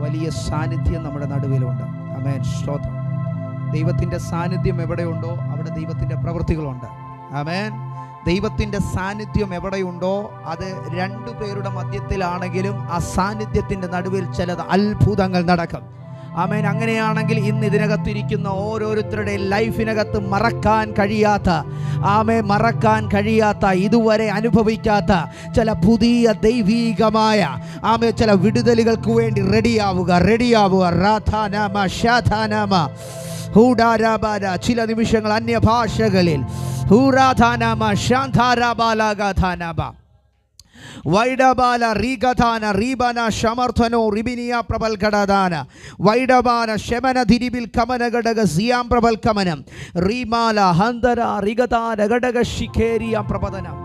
വലിയ സാന്നിധ്യം നമ്മുടെ നടുവിലുണ്ട്. ആമേൻ. സ്തോത്രം. ദൈവത്തിൻ്റെ സാന്നിധ്യം എവിടെയുണ്ടോ അവിടെ ദൈവത്തിൻ്റെ പ്രവൃത്തികളുണ്ട്. ആമേൻ. ദൈവത്തിൻ്റെ സാന്നിധ്യം എവിടെയുണ്ടോ അത് രണ്ടുപേരുടെ മധ്യത്തിലാണെങ്കിലും ആ സാന്നിധ്യത്തിൻ്റെ നടുവിൽ ചിലത് അത്ഭുതങ്ങൾ നടക്കും. ആമേൻ. അങ്ങനെയാണെങ്കിൽ ഇന്ന് ഇതിനകത്തിരിക്കുന്ന ഓരോരുത്തരുടെ ലൈഫിനകത്ത് മറക്കാൻ കഴിയാത്ത ഇതുവരെ അനുഭവിക്കാത്ത ചില പുതിയ ദൈവീകമായ ചില വിടുതലുകൾക്ക് വേണ്ടി റെഡിയാവുക. റാഥാനാമ ഷാഥാനാമ ഹൂഡാരാബാര. ചില നിമിഷങ്ങൾ അന്യഭാഷകളിൽ ഹൂറാധാനാമ ശാന്താരാബാലാഗാധാനാബ വൈഡബാല റീഗധാന റീബന ശമർത്ഥനോ റിബിനിയ പ്രബൽ ഘടദാന വൈഡബാന ശമന ധിരിബിൽ കമന ഘടക സിയാം പ്രബൽ കമനം റീമാല ഹന്തര റിഗതാന ഘടക ശിഖേരിയ പ്രപതനം.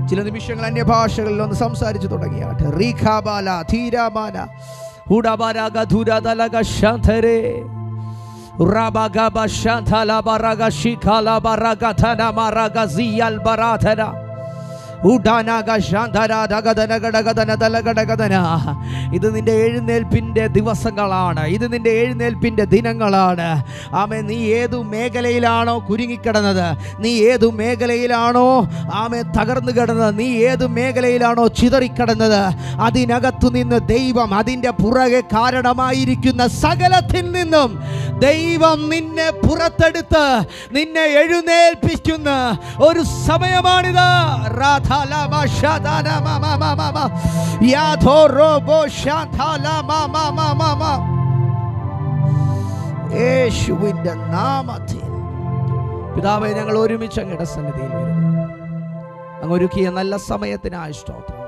ചില നിമിഷങ്ങൾ അന്യഭാഷകളിൽ ഒന്ന് സംസാരിച്ചു തുടങ്ങിയാട്ടെ. റീഖാബാല ധീരാബാല ഹുഡബാരാഗ ധുരദലഗ ശാന്തരേ റബഗബ ശാന്തല ബറഗ ശിഖല ബറഗ ധന മറഗ സിയൽ ബറാധന ഇത് നിന്റെ എഴുന്നേൽപ്പിൻ്റെ ദിവസങ്ങളാണ്. ഇത് നിന്റെ എഴുന്നേൽപ്പിൻ്റെ ദിനങ്ങളാണ്. ആമേ. നീ ഏതു മേഖലയിലാണോ കുരുങ്ങിക്കിടന്നത്, നീ ഏതു മേഖലയിലാണോ തകർന്നു കിടന്നത്, നീ ഏതു മേഖലയിലാണോ ചിതറിക്കിടന്നത്, അതിനകത്തു നിന്ന് ദൈവം അതിൻ്റെ പുറകെ കാരണമായിരിക്കുന്ന സകലത്തിൽ നിന്നും ദൈവം നിന്നെ പുറത്തെടുത്ത് നിന്നെ എഴുന്നേൽപ്പിക്കുന്ന ഒരു സമയമാണിത്. യേശുവിന്റെ നാമത്തിൽ പിതാവേ, ഞങ്ങൾ ഒരുമിച്ച് അങ്ങയുടെ സന്നിധിയിൽ വരുന്നു. അങ്ങ് ഒരുക്കിയ നല്ല സമയത്തിനായി സ്തോത്രം.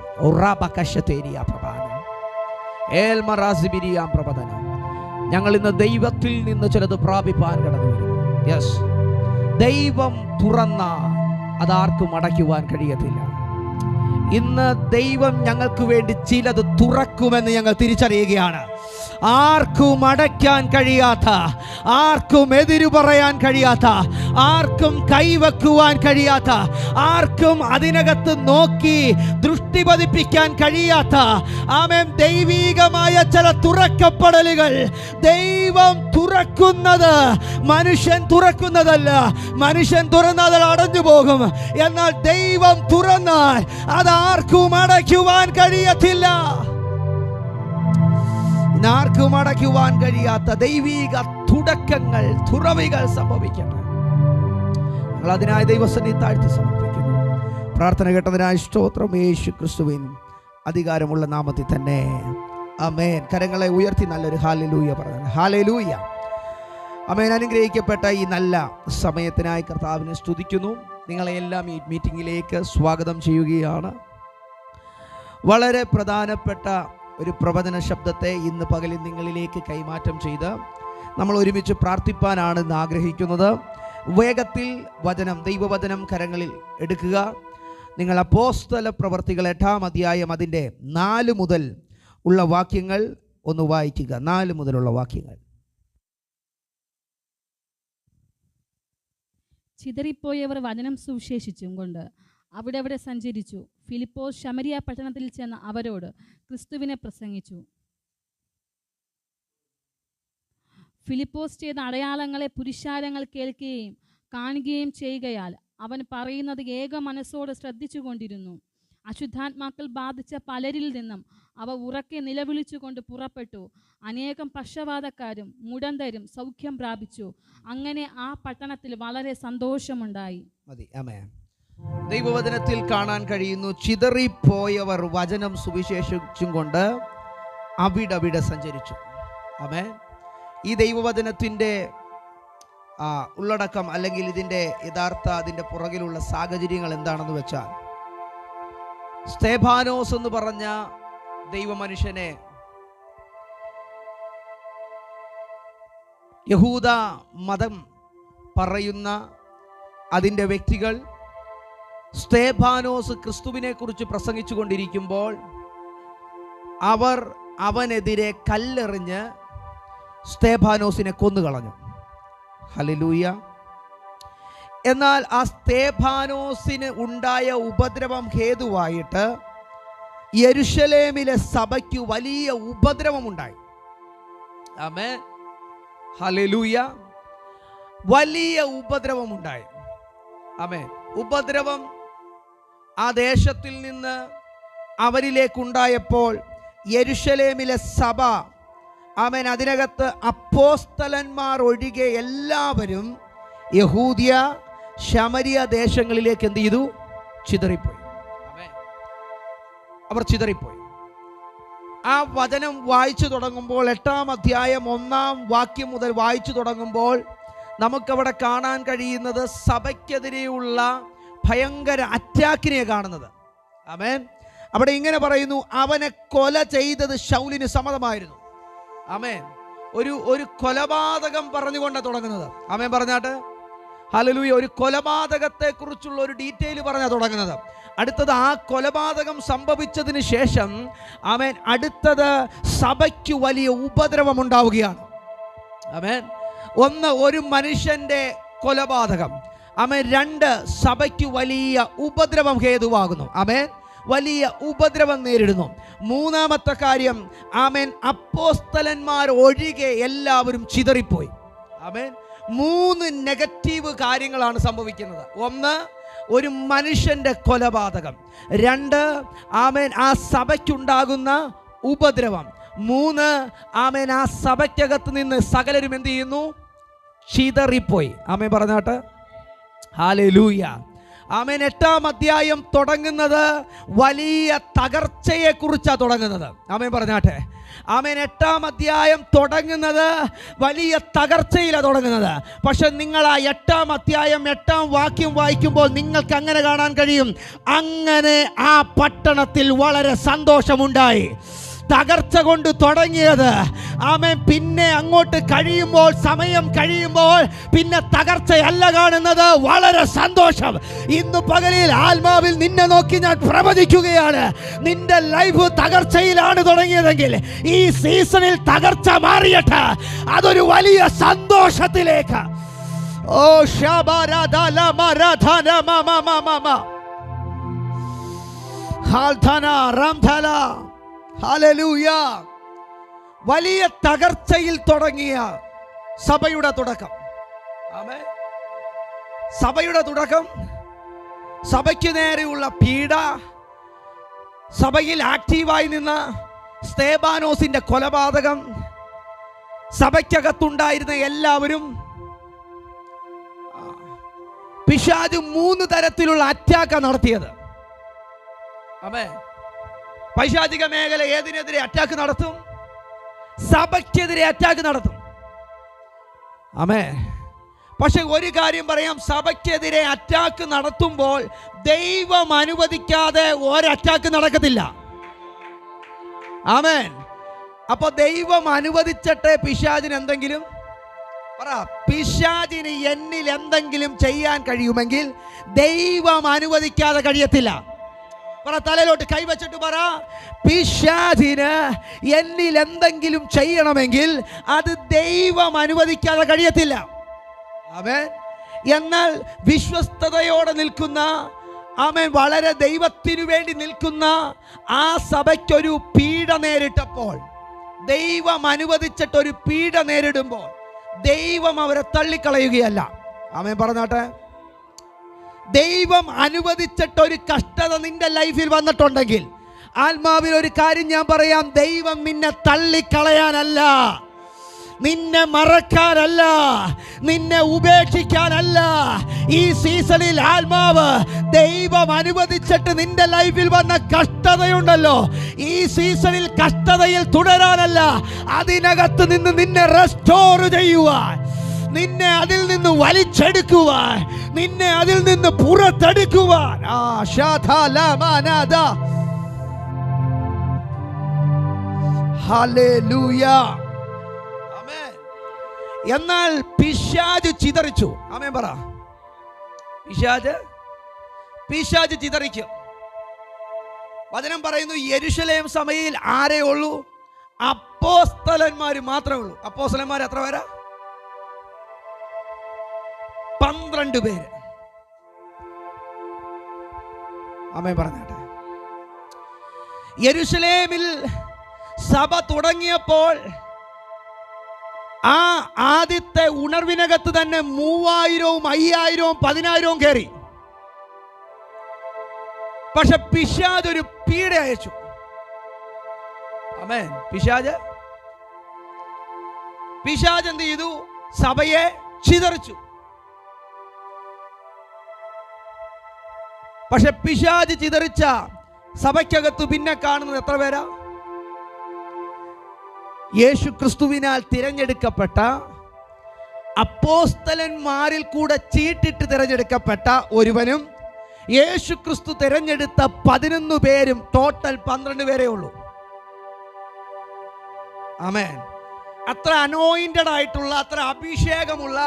ഞങ്ങൾ ഇന്ന് ദൈവത്തിൽ നിന്ന് ചിലത് പ്രാപിപ്പാൻ കടന്നു വരുന്നു. യെസ്, ദൈവം തുറന്ന അതാർക്കും അടയ്ക്കുവാൻ കഴിയത്തില്ല. ഇന്ന് ദൈവം ഞങ്ങൾക്ക് വേണ്ടി ചിലത് തുറക്കുമെന്ന് ഞങ്ങൾ തിരിച്ചറിയുകയാണ്. ആർക്കും അടയ്ക്കാൻ കഴിയാത്ത, ആർക്കും എതിരു പറയാൻ കഴിയാത്ത, ആർക്കും കൈവെക്കുവാൻ കഴിയാത്ത, ആർക്കും അതിനകത്ത് നോക്കി ദൃഷ്ടി പതിപ്പിക്കാൻ കഴിയാത്ത ആമേൻ ദൈവീകമായ ചില തുറക്കപ്പെടലുകൾ ദൈവം തുറക്കുന്നത് മനുഷ്യൻ തുറക്കുന്നതല്ല. മനുഷ്യൻ തുറന്നാൽ അടഞ്ഞു പോകും. എന്നാൽ ദൈവം തുറന്നാൽ അതാർക്കും അടയ്ക്കുവാൻ കഴിയത്തില്ല. ആർക്കും അടയ്ക്കുവാൻ കഴിയാത്ത ദൈവീക തുടക്കങ്ങൾ, തുറവികൾ സംഭവിക്കട്ടെ. ഞങ്ങൾ അതിനായി ദൈവസന്നിധി താഴ്ത്തി സമർപ്പിക്കുന്നു. പ്രാർത്ഥന കേട്ടതിനായി സ്തോത്രം. യേശു ക്രിസ്തുവിൻ അധികാരമുള്ള നാമത്തിൽ തന്നെ ആമേൻ. കരങ്ങളെ ഉയർത്തി നല്ലൊരു ഹല്ലേലൂയ പറയണം. ഹല്ലേലൂയ. ആമേൻ. അനുഗ്രഹിക്കപ്പെട്ട ഈ നല്ല സമയത്തിനായി കർത്താവിനെ സ്തുതിക്കുന്നു. നിങ്ങളെല്ലാം ഈ മീറ്റിംഗിലേക്ക് സ്വാഗതം ചെയ്യുകയാണ്. വളരെ പ്രധാനപ്പെട്ട ഒരു പ്രവചന ശബ്ദത്തെ ഇന്ന് പകലിൽ നിങ്ങളിലേക്ക് കൈമാറ്റം ചെയ്ത് നമ്മൾ ഒരുമിച്ച് പ്രാർത്ഥിപ്പാനാണ് ഇന്ന് ആഗ്രഹിക്കുന്നത്. വേഗത്തിൽ വചനം, ദൈവവചനം കരങ്ങളിൽ എടുക്കുക. നിങ്ങൾ അപ്പോസ്തല പ്രവർത്തികൾ 8-ാം അധ്യായം അതിൻ്റെ 4 മുതൽ ഉള്ള വാക്യങ്ങൾ ഒന്ന് വായിക്കുക. 4 മുതലുള്ള വാക്യങ്ങൾ. ചിതറിപ്പോയവർ വചനം സുവിശേഷിച്ചും കൊണ്ട് അവിടെ സഞ്ചരിച്ചു. ഫിലിപ്പോസ് ശമരിയ പട്ടണത്തിൽ ചെന്ന് അവരോട് ക്രിസ്തുവിനെ പ്രസംഗിച്ചു. ഫിലിപ്പോസ് ചെയ്ത അടയാളങ്ങളെ പുരുഷാരങ്ങൾ കേൾക്കുകയും കാണുകയും ചെയ്യുകയാൽ അവൻ പറയുന്നത് ഏക മനസ്സോട് ശ്രദ്ധിച്ചു കൊണ്ടിരുന്നു. അശുദ്ധാത്മാക്കൾ ബാധിച്ച പലരിൽ നിന്നും അവ ഉറക്കെ നിലവിളിച്ചുകൊണ്ട് പുറപ്പെട്ടു. അനേകം പക്ഷവാതക്കാരും മുടന്തരും സൗഖ്യം പ്രാപിച്ചു. അങ്ങനെ ആ പട്ടണത്തിൽ വളരെ സന്തോഷമുണ്ടായി. ദൈവവചനത്തിൽ കാണാൻ കഴിയുന്നു, ചിതറിപ്പോയവർ വചനം സുവിശേഷിച്ചും കൊണ്ട് അവിടെ സഞ്ചരിച്ചു. ആമേൻ. ഈ ദൈവവചനത്തിൻ്റെ ഉള്ളടക്കം അല്ലെങ്കിൽ ഇതിൻ്റെ യഥാർത്ഥ അതിൻ്റെ പുറകിലുള്ള സാഹചര്യങ്ങൾ എന്താണെന്ന് വെച്ചാൽ, സ്തേഫാനോസ് എന്ന് പറഞ്ഞ ദൈവമനുഷ്യനെ യഹൂദ മതം പറയുന്ന അതിൻ്റെ വ്യക്തികൾ സ്തേഫാനോസ് ക്രിസ്തുവിനെ കുറിച്ച് പ്രസംഗിച്ചു കൊണ്ടിരിക്കുമ്പോൾ അവർ അവനെതിരെ കല്ലെറിഞ്ഞ് സ്തേഫാനോസിനെ കൊന്നുകളഞ്ഞു. ഹല്ലേലൂയ. എന്നാൽ ആ സ്തേഫാനോസിന് ഉണ്ടായ ഉപദ്രവം ഹേതുവായിട്ട് യെരുശലേമിലെ സഭയ്ക്ക് വലിയ ഉപദ്രവമുണ്ടായി. ആമേൻ, ഹല്ലേലൂയ. വലിയ ഉപദ്രവമുണ്ടായി. ആമേൻ. ഉപദ്രവം ആ ദേശത്തിൽ നിന്ന് അവരിലേക്കുണ്ടായപ്പോൾ യെരുശലേമിലെ സഭ, ആമേൻ, അതിനകത്ത് അപ്പോസ്തലന്മാർ ഒഴികെ എല്ലാവരും യഹൂദ്യ ശമരിയ ദേശങ്ങളിലേക്ക് എന്ത് ചെയ്തു? ചിതറിപ്പോയി. അവർ ചിതറിപ്പോയി. ആ വചനം വായിച്ചു തുടങ്ങുമ്പോൾ 8-ാം അധ്യായം 1-ാം വാക്യം മുതൽ വായിച്ചു തുടങ്ങുമ്പോൾ നമുക്കവിടെ കാണാൻ കഴിയുന്നത് സഭയ്ക്കെതിരെയുള്ള ഭയങ്കര അറ്റാക്കിനെ കാണുന്നത്. ആമേൻ. അവിടെ ഇങ്ങനെ പറയുന്നു, അവനെ കൊല ചെയ്തത് ശൗലിന് സമ്മതമായിരുന്നു. ആമേൻ. ഒരു കൊലപാതകം പറഞ്ഞുകൊണ്ടാണ് തുടങ്ങുന്നത്. ആമേൻ പറഞ്ഞാട്ട്. ഹല്ലേലൂയ. ഒരു കൊലപാതകത്തെ കുറിച്ചുള്ള ഒരു ഡീറ്റെയിൽ പറഞ്ഞാണ് തുടങ്ങുന്നത്. അടുത്തത് ആ കൊലപാതകം സംഭവിച്ചതിന് ശേഷം, ആമേൻ, അടുത്തത് സഭയ്ക്ക് വലിയ ഉപദ്രവം ഉണ്ടാവുകയാണ്. ആമേൻ. ഒന്ന്, ഒരു മനുഷ്യന്റെ കൊലപാതകം. ആമേൻ. 2, സഭയ്ക്ക് വലിയ ഉപദ്രവം ഹേതുവാകുന്നു. ആമേൻ. വലിയ ഉപദ്രവം നേരിടുന്നു. 3-ാമത്തെ കാര്യം, ആമേൻ, അപ്പോസ്തലന്മാർ ഒഴികെ എല്ലാവരും ചിതറിപ്പോയി. ആമേൻ. 3 നെഗറ്റീവ് കാര്യങ്ങളാണ് സംഭവിക്കുന്നത്. 1, ഒരു മനുഷ്യന്റെ കൊലപാതകം. 2, ആമേൻ, ആ സഭയ്ക്കുണ്ടാകുന്ന ഉപദ്രവം. 3, ആമേൻ, ആ സഭയ്ക്കകത്ത് നിന്ന് സകലരും എന്ത് ചെയ്യുന്നു? ചിതറിപ്പോയി. ആമേൻ പറഞ്ഞാട്ട്. ഹല്ലേലൂയ. ആമേൻ. 8-ാം അധ്യായം തുടങ്ങുന്നത് വലിയ തകർച്ചയെ കുറിച്ചാണ് തുടങ്ങുന്നത്. ആമേൻ പറഞ്ഞാട്ടെ. ആമേൻ. 8-ാം അധ്യായം തുടങ്ങുന്നത് വലിയ തകർച്ചയിലാണ് തുടങ്ങുന്നത്. പക്ഷെ നിങ്ങൾ ആ 8-ാം അധ്യായം 8-ാം വാക്യം വായിക്കുമ്പോൾ നിങ്ങൾക്ക് അങ്ങനെ കാണാൻ കഴിയും, അങ്ങനെ ആ പട്ടണത്തിൽ വളരെ സന്തോഷമുണ്ടായി. തകർച്ച കൊണ്ട് തുടങ്ങിയത്, ആമേൻ, പിന്നെ അങ്ങോട്ട് കഴിയുമ്പോൾ, സമയം കഴിയുമ്പോൾ പിന്നെ തകർച്ചയല്ല കാണുന്നത്, വളരെ സന്തോഷം. ഇന്ന് പകലിൽ ആത്മാവിൽ നിന്നെ നോക്കി ഞാൻ പ്രവചിക്കുകയാണ്. നിന്റെ ലൈഫ് തകർച്ചയിലാണ് തുടങ്ങിയതെങ്കിൽ ഈ സീസണിൽ തകർച്ച മാറിയിട്ട് അതൊരു വലിയ സന്തോഷത്തിലേക്ക്. ഓ ഹല്ലേലൂയ. വലിയ തകർച്ചയിൽ തുടങ്ങിയ സഭയുടെ തുടക്കം. ആമേൻ. സഭയുടെ തുടക്കം, സഭയ്ക്ക് നേരെയുള്ള പീഡ, സഭയിൽ ആക്റ്റീവായി നിന്ന സ്തേബാനോസിന്റെ കൊലപാതകം, സഭയ്ക്കകത്തുണ്ടായിരുന്ന എല്ലാവരും, പിശാച് 3 തരത്തിലുള്ള അറ്റാക്ക് നടത്തിയത്. ആമേൻ. പൈശാചിക മേഖല ഏതിനെതിരെ അറ്റാക്ക് നടത്തും? സഭയ്ക്കെതിരെ അറ്റാക്ക് നടത്തും. ആമേൻ. പക്ഷെ ഒരു കാര്യം പറയാം, സഭയ്ക്കെതിരെ അറ്റാക്ക് നടത്തുമ്പോൾ ദൈവം അനുവദിക്കാതെ ഒരറ്റാക്ക് നടക്കത്തില്ല. ആമേൻ. അപ്പൊ ദൈവം അനുവദിച്ചിട്ട് പിശാചിന് എന്തെങ്കിലും പറ. പിശാചിന് എന്നിൽ എന്തെങ്കിലും ചെയ്യാൻ കഴിയുമെങ്കിൽ ദൈവം അനുവദിക്കാതെ കഴിയത്തില്ല. പറ, തലയിലോട്ട് കൈവച്ചിട്ട് പറ, പിശാചിന് എന്നിൽ എന്തെങ്കിലും ചെയ്യണമെങ്കിൽ അത് ദൈവം അനുവദിക്കാതെ കഴിയത്തില്ല. ആമേൻ. എന്നാൽ വിശ്വസ്തയോടെ നിൽക്കുന്ന, ആമേൻ, വളരെ ദൈവത്തിനു വേണ്ടി നിൽക്കുന്ന ആ സഭയ്ക്കൊരു പീഡ നേരിട്ടപ്പോൾ, ദൈവം അനുവദിച്ചിട്ടൊരു പീഡ നേരിടുമ്പോൾ ദൈവം അവരെ തള്ളിക്കളയുകയല്ല. ആമേൻ പറഞ്ഞാട്ടെ. ദൈവം അനുവദിച്ചിട്ടൊരു കഷ്ടത നിന്റെ ലൈഫിൽ വന്നിട്ടുണ്ടെങ്കിൽ ആത്മാവിൽ ഒരു കാര്യം ഞാൻ പറയാം, ദൈവം നിന്നെ തള്ളിക്കളയാനല്ല, നിന്നെ മറക്കാനല്ല, നിന്നെ ഉപേക്ഷിക്കാനല്ല. ഈ സീസണിൽ ആത്മാവ് ദൈവം അനുവദിച്ചിട്ട് നിന്റെ ലൈഫിൽ വന്ന കഷ്ടതയുണ്ടല്ലോ, ഈ സീസണിൽ കഷ്ടതയിൽ തുടരാനല്ല, അതിനകത്ത് നിന്ന് നിന്നെ റെസ്റ്റോർ ചെയ്യുവാൻ, നിന്നെ അതിൽ നിന്ന് വലിച്ചെടുക്കുവാൻ, നിന്നെ അതിൽ നിന്ന് പുറത്തെടുക്കുവാൻ. ഹല്ലേലൂയ. ആമേൻ. എന്നാൽ പിശാച് ചിതറിച്ചു. ആമേൻ പറ. പിശാച് ചിതറിക്കും. വചനം പറയുന്നു, യെരുശലേം സഭയിൽ ആരേ ഉള്ളൂ? അപ്പോസ്തലന്മാർ മാത്രമേ ഉള്ളൂ. അപ്പോസ്തലന്മാർ എത്ര പേരാ? 12 പേര്. ആമേൻ പറഞ്ഞാട്ടെ. യെരുശലേമിൽ സഭ തുടങ്ങിയപ്പോൾ ആ ആദ്യത്തെ ഉണർവിനകത്ത് തന്നെ 3000, 5000, 10000 കയറി. പക്ഷെ പിശാച് ഒരു പീഡ അയച്ചു. ആമേൻ. പിശാച് എന്ത് ചെയ്തു? സഭയെ ചിതറിച്ചു. പക്ഷെ പിശാച് ചിതറിച്ച സഭയ്ക്കകത്ത് പിന്നെ കാണുന്നത് എത്ര പേരാ? യേശു ക്രിസ്തുവിനാൽ തിരഞ്ഞെടുക്കപ്പെട്ട അപ്പോസ്തലന്മാരിൽ കൂടെ ചീട്ടിട്ട് തിരഞ്ഞെടുക്കപ്പെട്ട ഒരുവനും യേശു ക്രിസ്തു തിരഞ്ഞെടുത്ത 11 പേരും ടോട്ടൽ 12 പേരേ ഉള്ളൂ. ആമേൻ. അത്ര അനോയിന്റഡ് ആയിട്ടുള്ള, അത്ര അഭിഷേകമുള്ള,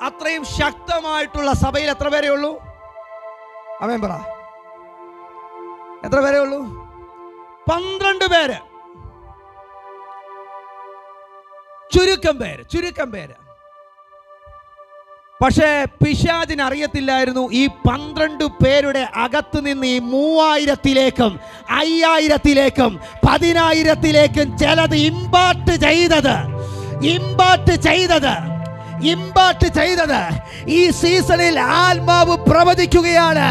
അത്രയും ശക്തമായിട്ടുള്ള സഭയിൽ എത്ര പേരേ ഉള്ളൂ? ആമേൻ പറ. എത്ര പേരേ ഉള്ളൂ? 12 പേര്. ചുരുക്കം പേര്. പക്ഷേ പിശാചിന് അറിയത്തില്ലായിരുന്നു ഈ 12 പേരുടെ അകത്ത് നിന്ന് ഈ 3000-ലേക്കും 5000-ലേക്കും 10000-ലേക്കും ചിലത് ഇമ്പാർട്ട് ചെയ്തത് ഈ സീസണിൽ ആത്മാവ് പ്രവചിക്കുകയാണ്.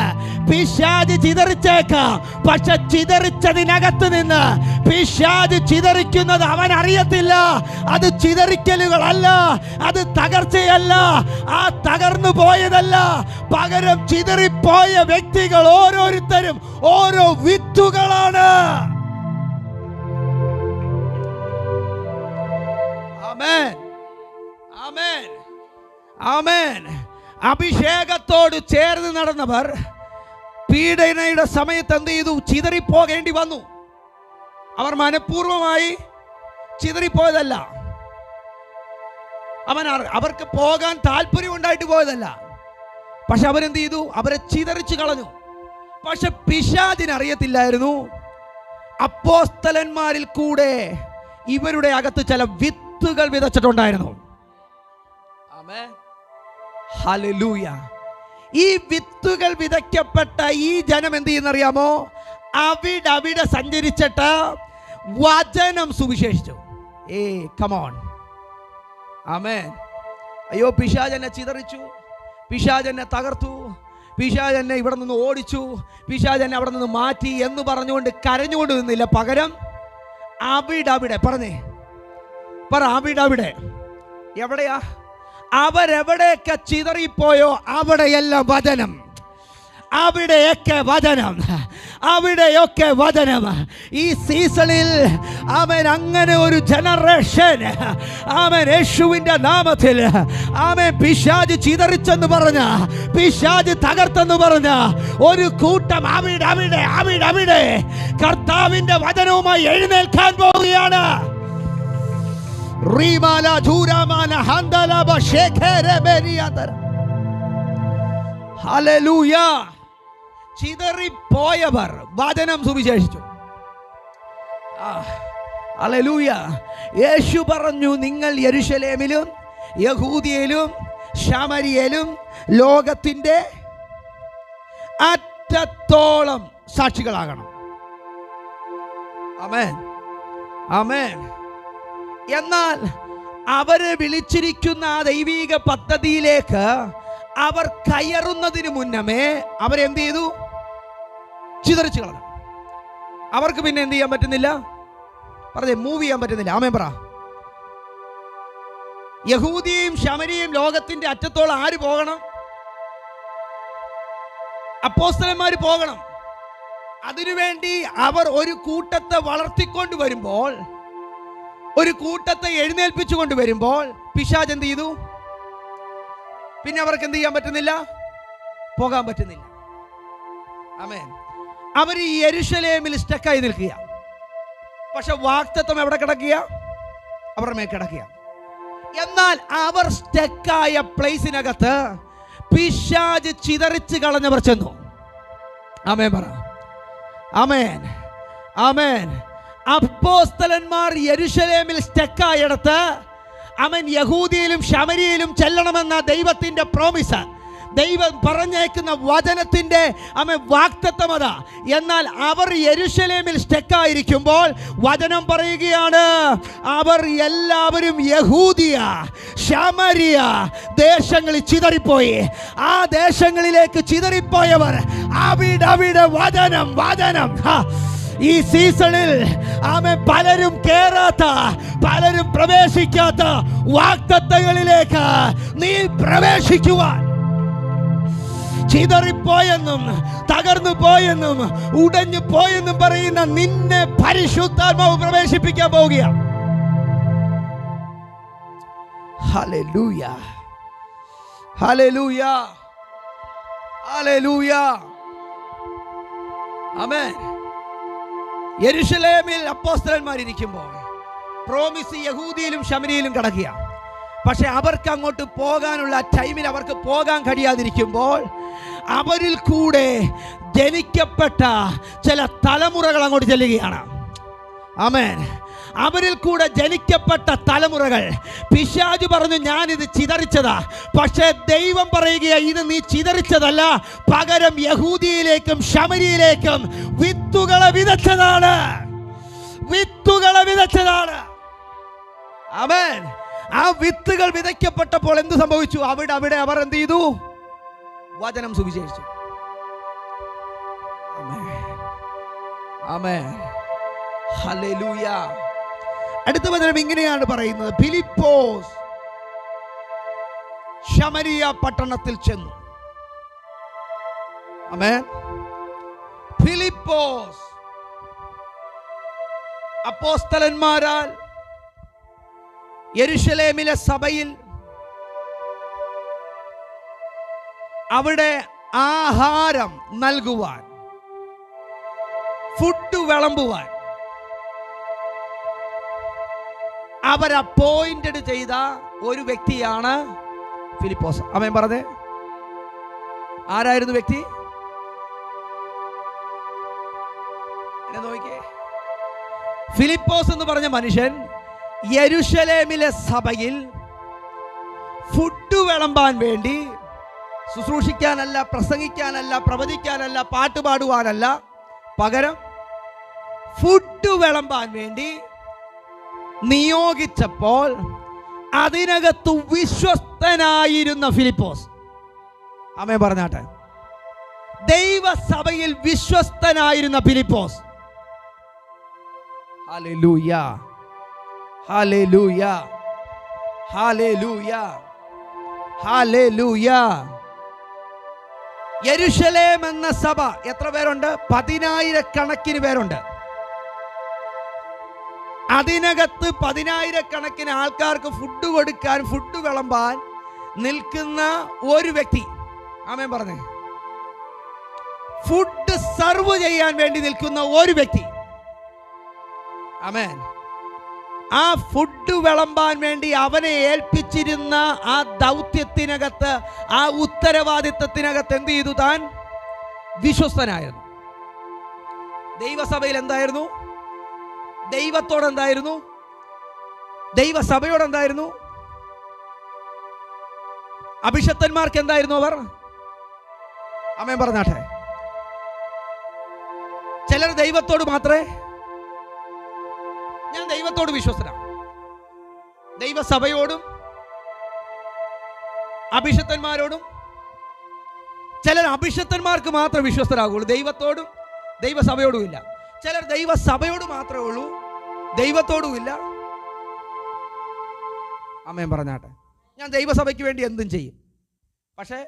പിശാച് ചിതറിച്ചേക്കാം, പക്ഷെ ചിതറിച്ചതിനകത്ത് നിന്ന് പിശാച് ചിതറിക്കുന്നത് അവൻ അറിയത്തില്ല. അത് ചിതറിക്കലുകളല്ല, അത് തകർച്ചയല്ല, ആ തകർന്നു പോയതല്ല. പകരം ചിതറിപ്പോയ വ്യക്തികൾ ഓരോരുത്തരും ഓരോ വിത്തുകളാണ്. ആമേൻ, ആമേൻ, ആമേൻ. അഭിഷേകത്തോട് ചേർന്ന് നടന്നവർ പീഡനയുടെ സമയത്ത് എന്ത് ചെയ്തു? ചിതറിപ്പോകേണ്ടി വന്നു. അവർ മനഃപൂർവമായി ചിതറിപ്പോയതല്ല. അവർക്ക് പോകാൻ താല്പര്യം ഉണ്ടായിട്ട് പോയതല്ല. പക്ഷെ അവരെന്ത് ചെയ്തു? അവരെ ചിതറിച്ചു കളഞ്ഞു. പക്ഷെ പിശാചിന് അറിയത്തില്ലായിരുന്നു അപ്പോസ്തലന്മാരിൽ കൂടെ ഇവരുടെ അകത്ത് ചില വിത്തുകൾ വിതച്ചിട്ടുണ്ടായിരുന്നു. ആമേൻ, ഹല്ലേലൂയ. ഈ വിത്തുകൾ വിതയ്ക്കപ്പെട്ട ഈ ജനം എന്ത് ചെയ്യുന്നറിയാമോ? അവിടെ സഞ്ചരിച്ചിട്ട് വചനം സുവിശേഷിച്ചു. കമോൺ, ആമേൻ. അയ്യോ, പിശാച് എന്നെ ചിതറിച്ചു, പിശാച് എന്നെ തകർത്തു, പിശാച് എന്നെ ഇവിടെ നിന്ന് ഓടിച്ചു, പിശാച് എന്നെ അവിടെ നിന്ന് മാറ്റി എന്ന് പറഞ്ഞുകൊണ്ട് കരഞ്ഞുകൊണ്ട് നിന്നില്ല. പകരം അവിടെ പറഞ്ഞേ പറ, അവിടെ എവിടെയാ? അവരെവിടെയൊക്കെ ചിതറിപ്പോയോ അവിടെയെല്ലാം വചനം, അവിടെയൊക്കെ വചനം. ഈ സീസണിൽ ആമേൻ അങ്ങനെ ഒരു ജനറേഷൻ ആമേൻ യേശുവിൻ്റെ നാമത്തിൽ ആമേൻ പിശാച് ചിതറിച്ചെന്ന് പറഞ്ഞ, പിശാച് തകർത്തെന്ന് പറഞ്ഞ ഒരു കൂട്ടം അവിടെ കർത്താവിൻ്റെ വചനവുമായി എഴുന്നേൽക്കാൻ പോവുകയാണ്. ഹല്ലേലൂയ. ചിതറിപ്പോയവർ വചനം സുവിശേഷിച്ചു. ഹല്ലേലൂയ. യേശു പറഞ്ഞു, നിങ്ങൾ യെരുശലേമിലും യഹൂദിയയിലും ശമരിയയിലും ലോകത്തിൻ്റെ അറ്റത്തോളം സാക്ഷികളാകണം. ആമേൻ, ആമേൻ. എന്നാൽ അവരെ വിളിച്ചിരിക്കുന്ന ആ ദൈവിക പദ്ധതിയിലേക്ക് അവർ കയറുന്നതിന് മുന്നമേ അവരെന്ത് ചെയ്തു? ചിതറിച്ചു കളഞ്ഞു. അവർക്ക് പിന്നെ എന്ത് ചെയ്യാൻ പറ്റുന്നില്ല? പറഞ്ഞേ, മൂവ് ചെയ്യാൻ പറ്റുന്നില്ല. ആമേൻ പറ. യഹൂദിയും ശമരിയും ലോകത്തിന്റെ അറ്റത്തോളം ആര് പോകണം? അപ്പോസ്തലന്മാർ പോകണം. അതിനുവേണ്ടി അവർ ഒരു കൂട്ടത്തെ വളർത്തിക്കൊണ്ട് വരുമ്പോൾ, ഒരു കൂട്ടത്തെ എഴുന്നേൽപ്പിച്ചു കൊണ്ടുവരുമ്പോൾ പിശാച് എന്ത് ചെയ്തു? പിന്നെ അവർക്ക് എന്ത് ചെയ്യാൻ പറ്റുന്നില്ല? പോകാൻ പറ്റുന്നില്ല. ആമേൻ. അവർ ഈ യെരുശലേമിൽ സ്റ്റക്കായി നിൽക്കുക. പക്ഷെ വാഗ്ദത്തം എവിടെ കിടക്കുക? അവരുടെ മേൽ കിടക്കുക. എന്നാൽ അവർ സ്റ്റക്കായ പ്ലേസിനകത്ത് പിശാച് ചിതറിച്ച് കളഞ്ഞവർ ചെന്നു. ആമേൻ പറ. ആമേൻ, ആമേൻ. അപ്പോസ്തലന്മാർ യെരുശലേമിൽ സ്റ്റക്കായിടത്ത് അവൻ യഹൂദിയിലും ശമരിയിലും ചെല്ലണമെന്ന ദൈവത്തിന്റെ പ്രോമിസ് ദൈവം പറഞ്ഞേക്കുന്ന വചനത്തിൻ്റെ വാഗ്ദത്തം അതാ. എന്നാൽ അവർ യെരൂശലേമിൽ സ്റ്റക്കായിരിക്കുമ്പോൾ വചനം പറയുകയാണ്, അവർ എല്ലാവരും യഹൂദിയ ശമരിയ ദേശങ്ങളിൽ ചിതറിപ്പോയി. ആ ദേശങ്ങളിലേക്ക് ചിതറിപ്പോയവർ അവിടെ വചനം ഈ സീസണിൽ പലരും കേറാത്ത, പലരും പ്രവേശിക്കാത്ത വാഗ്ദത്തങ്ങളിലേക്ക് നീ പ്രവേശിക്കുവാൻ, ചിതറിപ്പോയെന്നും തകർന്നു പോയെന്നും ഉടഞ്ഞു പോയെന്നും പറയുന്ന നിന്നെ പരിശുദ്ധാത്മാവ് പ്രവേശിപ്പിക്കാൻ പോവുകയാണ്. ഹല്ലേലൂയ, ഹല്ലേലൂയ, ഹല്ലേലൂയ, ആമേൻ. യെരൂശലേമിൽ അപ്പോസ്തലന്മാരിയ്ക്കുമ്പോൾ പ്രോമിസ് യഹൂദിയിലും ശമരിയിലും കിടക്കുക. പക്ഷെ അവർക്ക് അങ്ങോട്ട് പോകാനുള്ള ടൈമിൽ അവർക്ക് പോകാൻ കഴിയാതിരിക്കുമ്പോൾ അവരിൽ കൂടെ ജനിക്കപ്പെട്ട ചില തലമുറകൾ അങ്ങോട്ട് ചെല്ലുകയാണ്. ആമേൻ. അവരിൽ കൂടെ ജനിക്കപ്പെട്ട തലമുറകൾ, പിശാചു പറഞ്ഞു ഞാനിത് ചിതറിച്ചതാ. പക്ഷേ ദൈവം പറയുക ഇത് നീ ചിതറിച്ചതല്ല, പകരം യഹൂദിയിലേക്കും ശമരിയിലേക്കും വിത്തുകളെ വിതച്ചതാണ്, വിത്തുകളെ വിതച്ചതാണ്. ആമേൻ. ആ വിത്തുകൾ വിതയ്ക്കപ്പെട്ടപ്പോൾ എന്ത് സംഭവിച്ചു? അവിടെ അവർ എന്ത് ചെയ്തു? വചനം സുവിശേഷിച്ചു. ആമേൻ, ആമേൻ, ഹല്ലേലൂയ. അടുത്ത വചനം ഇങ്ങനെയാണ് പറയുന്നത്, ഫിലിപ്പോസ് ശമരിയ പട്ടണത്തിൽ ചെന്നു. ആമേൻ. ഫിലിപ്പോസ് അപ്പോസ്തലന്മാരാൽ യെരൂശലേമിലെ സഭയിൽ അവിടെ ആഹാരം നൽകുവാൻ, ഫുഡ് വിളമ്പുവാൻ അവർ അപ്പോയിന്റഡ് ചെയ്ത ഒരു വ്യക്തിയാണ് ഫിലിപ്പോസ്. ആമേൻ പറഞ്ഞേ. ആരായിരുന്നു വ്യക്തി? നോക്കിയേ. ഫിലിപ്പോസ് എന്ന് പറഞ്ഞ മനുഷ്യൻ യെരൂശലേമിലെ സഭയിൽ ഫുഡ് വിളമ്പാൻ വേണ്ടി, ശുശ്രൂഷിക്കാനല്ല, പ്രസംഗിക്കാനല്ല, പ്രവചിക്കാനല്ല, പാട്ടുപാടുവാനല്ല, പകരം ഫുഡ് വിളമ്പാൻ വേണ്ടി നിയോഗിച്ചപ്പോൾ അതിനകത്ത് വിശ്വസ്തനായിരുന്ന ഫിലിപ്പോസ്, ആമേൻ പറഞ്ഞാട്ടെ, ദൈവസഭയിൽ വിശ്വസ്തനായിരുന്ന Philipose, hallelujah, hallelujah, hallelujah, hallelujah. യെരൂശലേം എന്ന സഭ എത്ര പേരുണ്ട്? 10,000 പേരുണ്ട്. അതിനകത്ത് 10,000 ആൾക്കാർക്ക് ഫുഡ് കൊടുക്കാൻ, ഫുഡ് വിളമ്പാൻ നിൽക്കുന്ന ഒരു വ്യക്തി, ആമേൻ പറഞ്ഞേ, ഫുഡ് സർവ് ചെയ്യാൻ വേണ്ടി നിൽക്കുന്ന ഒരു വ്യക്തി, ആമേൻ. ആ ഫുഡ് വിളമ്പാൻ വേണ്ടി അവനെ ഏൽപ്പിച്ചിരുന്ന ആ ദൗത്യത്തിനകത്ത്, ആ ഉത്തരവാദിത്തത്തിനകത്ത് എന്ത് ചെയ്തു? താൻ വിശ്വസ്തനായിരുന്നു. ദൈവസഭയിൽ എന്തായിരുന്നു? ദൈവത്തോട് എന്തായിരുന്നു? ദൈവസഭയോട് എന്തായിരുന്നു? അഭിഷക്തന്മാർക്ക് എന്തായിരുന്നു അവർ? ആമേൻ പറഞ്ഞാട്ടെ. ചിലർ ദൈവത്തോട് മാത്രമേ, ഞാൻ ദൈവത്തോട് വിശ്വസ്തനാണ്, ദൈവസഭയോടും അഭിഷക്തന്മാരോടും. ചിലർ അഭിഷക്തന്മാർക്ക് മാത്രം വിശ്വസ്തരാകുള്ളൂ, ദൈവത്തോടും ദൈവസഭയോടും ഇല്ല. ചിലർ ദൈവസഭയോട് മാത്രമേ ഉള്ളൂ, ദൈവത്തോടും ഇല്ല. ആമേൻ പറഞ്ഞാട്ടെ. ഞാൻ ദൈവസഭയ്ക്ക് വേണ്ടി എന്തും ചെയ്യും, പക്ഷേ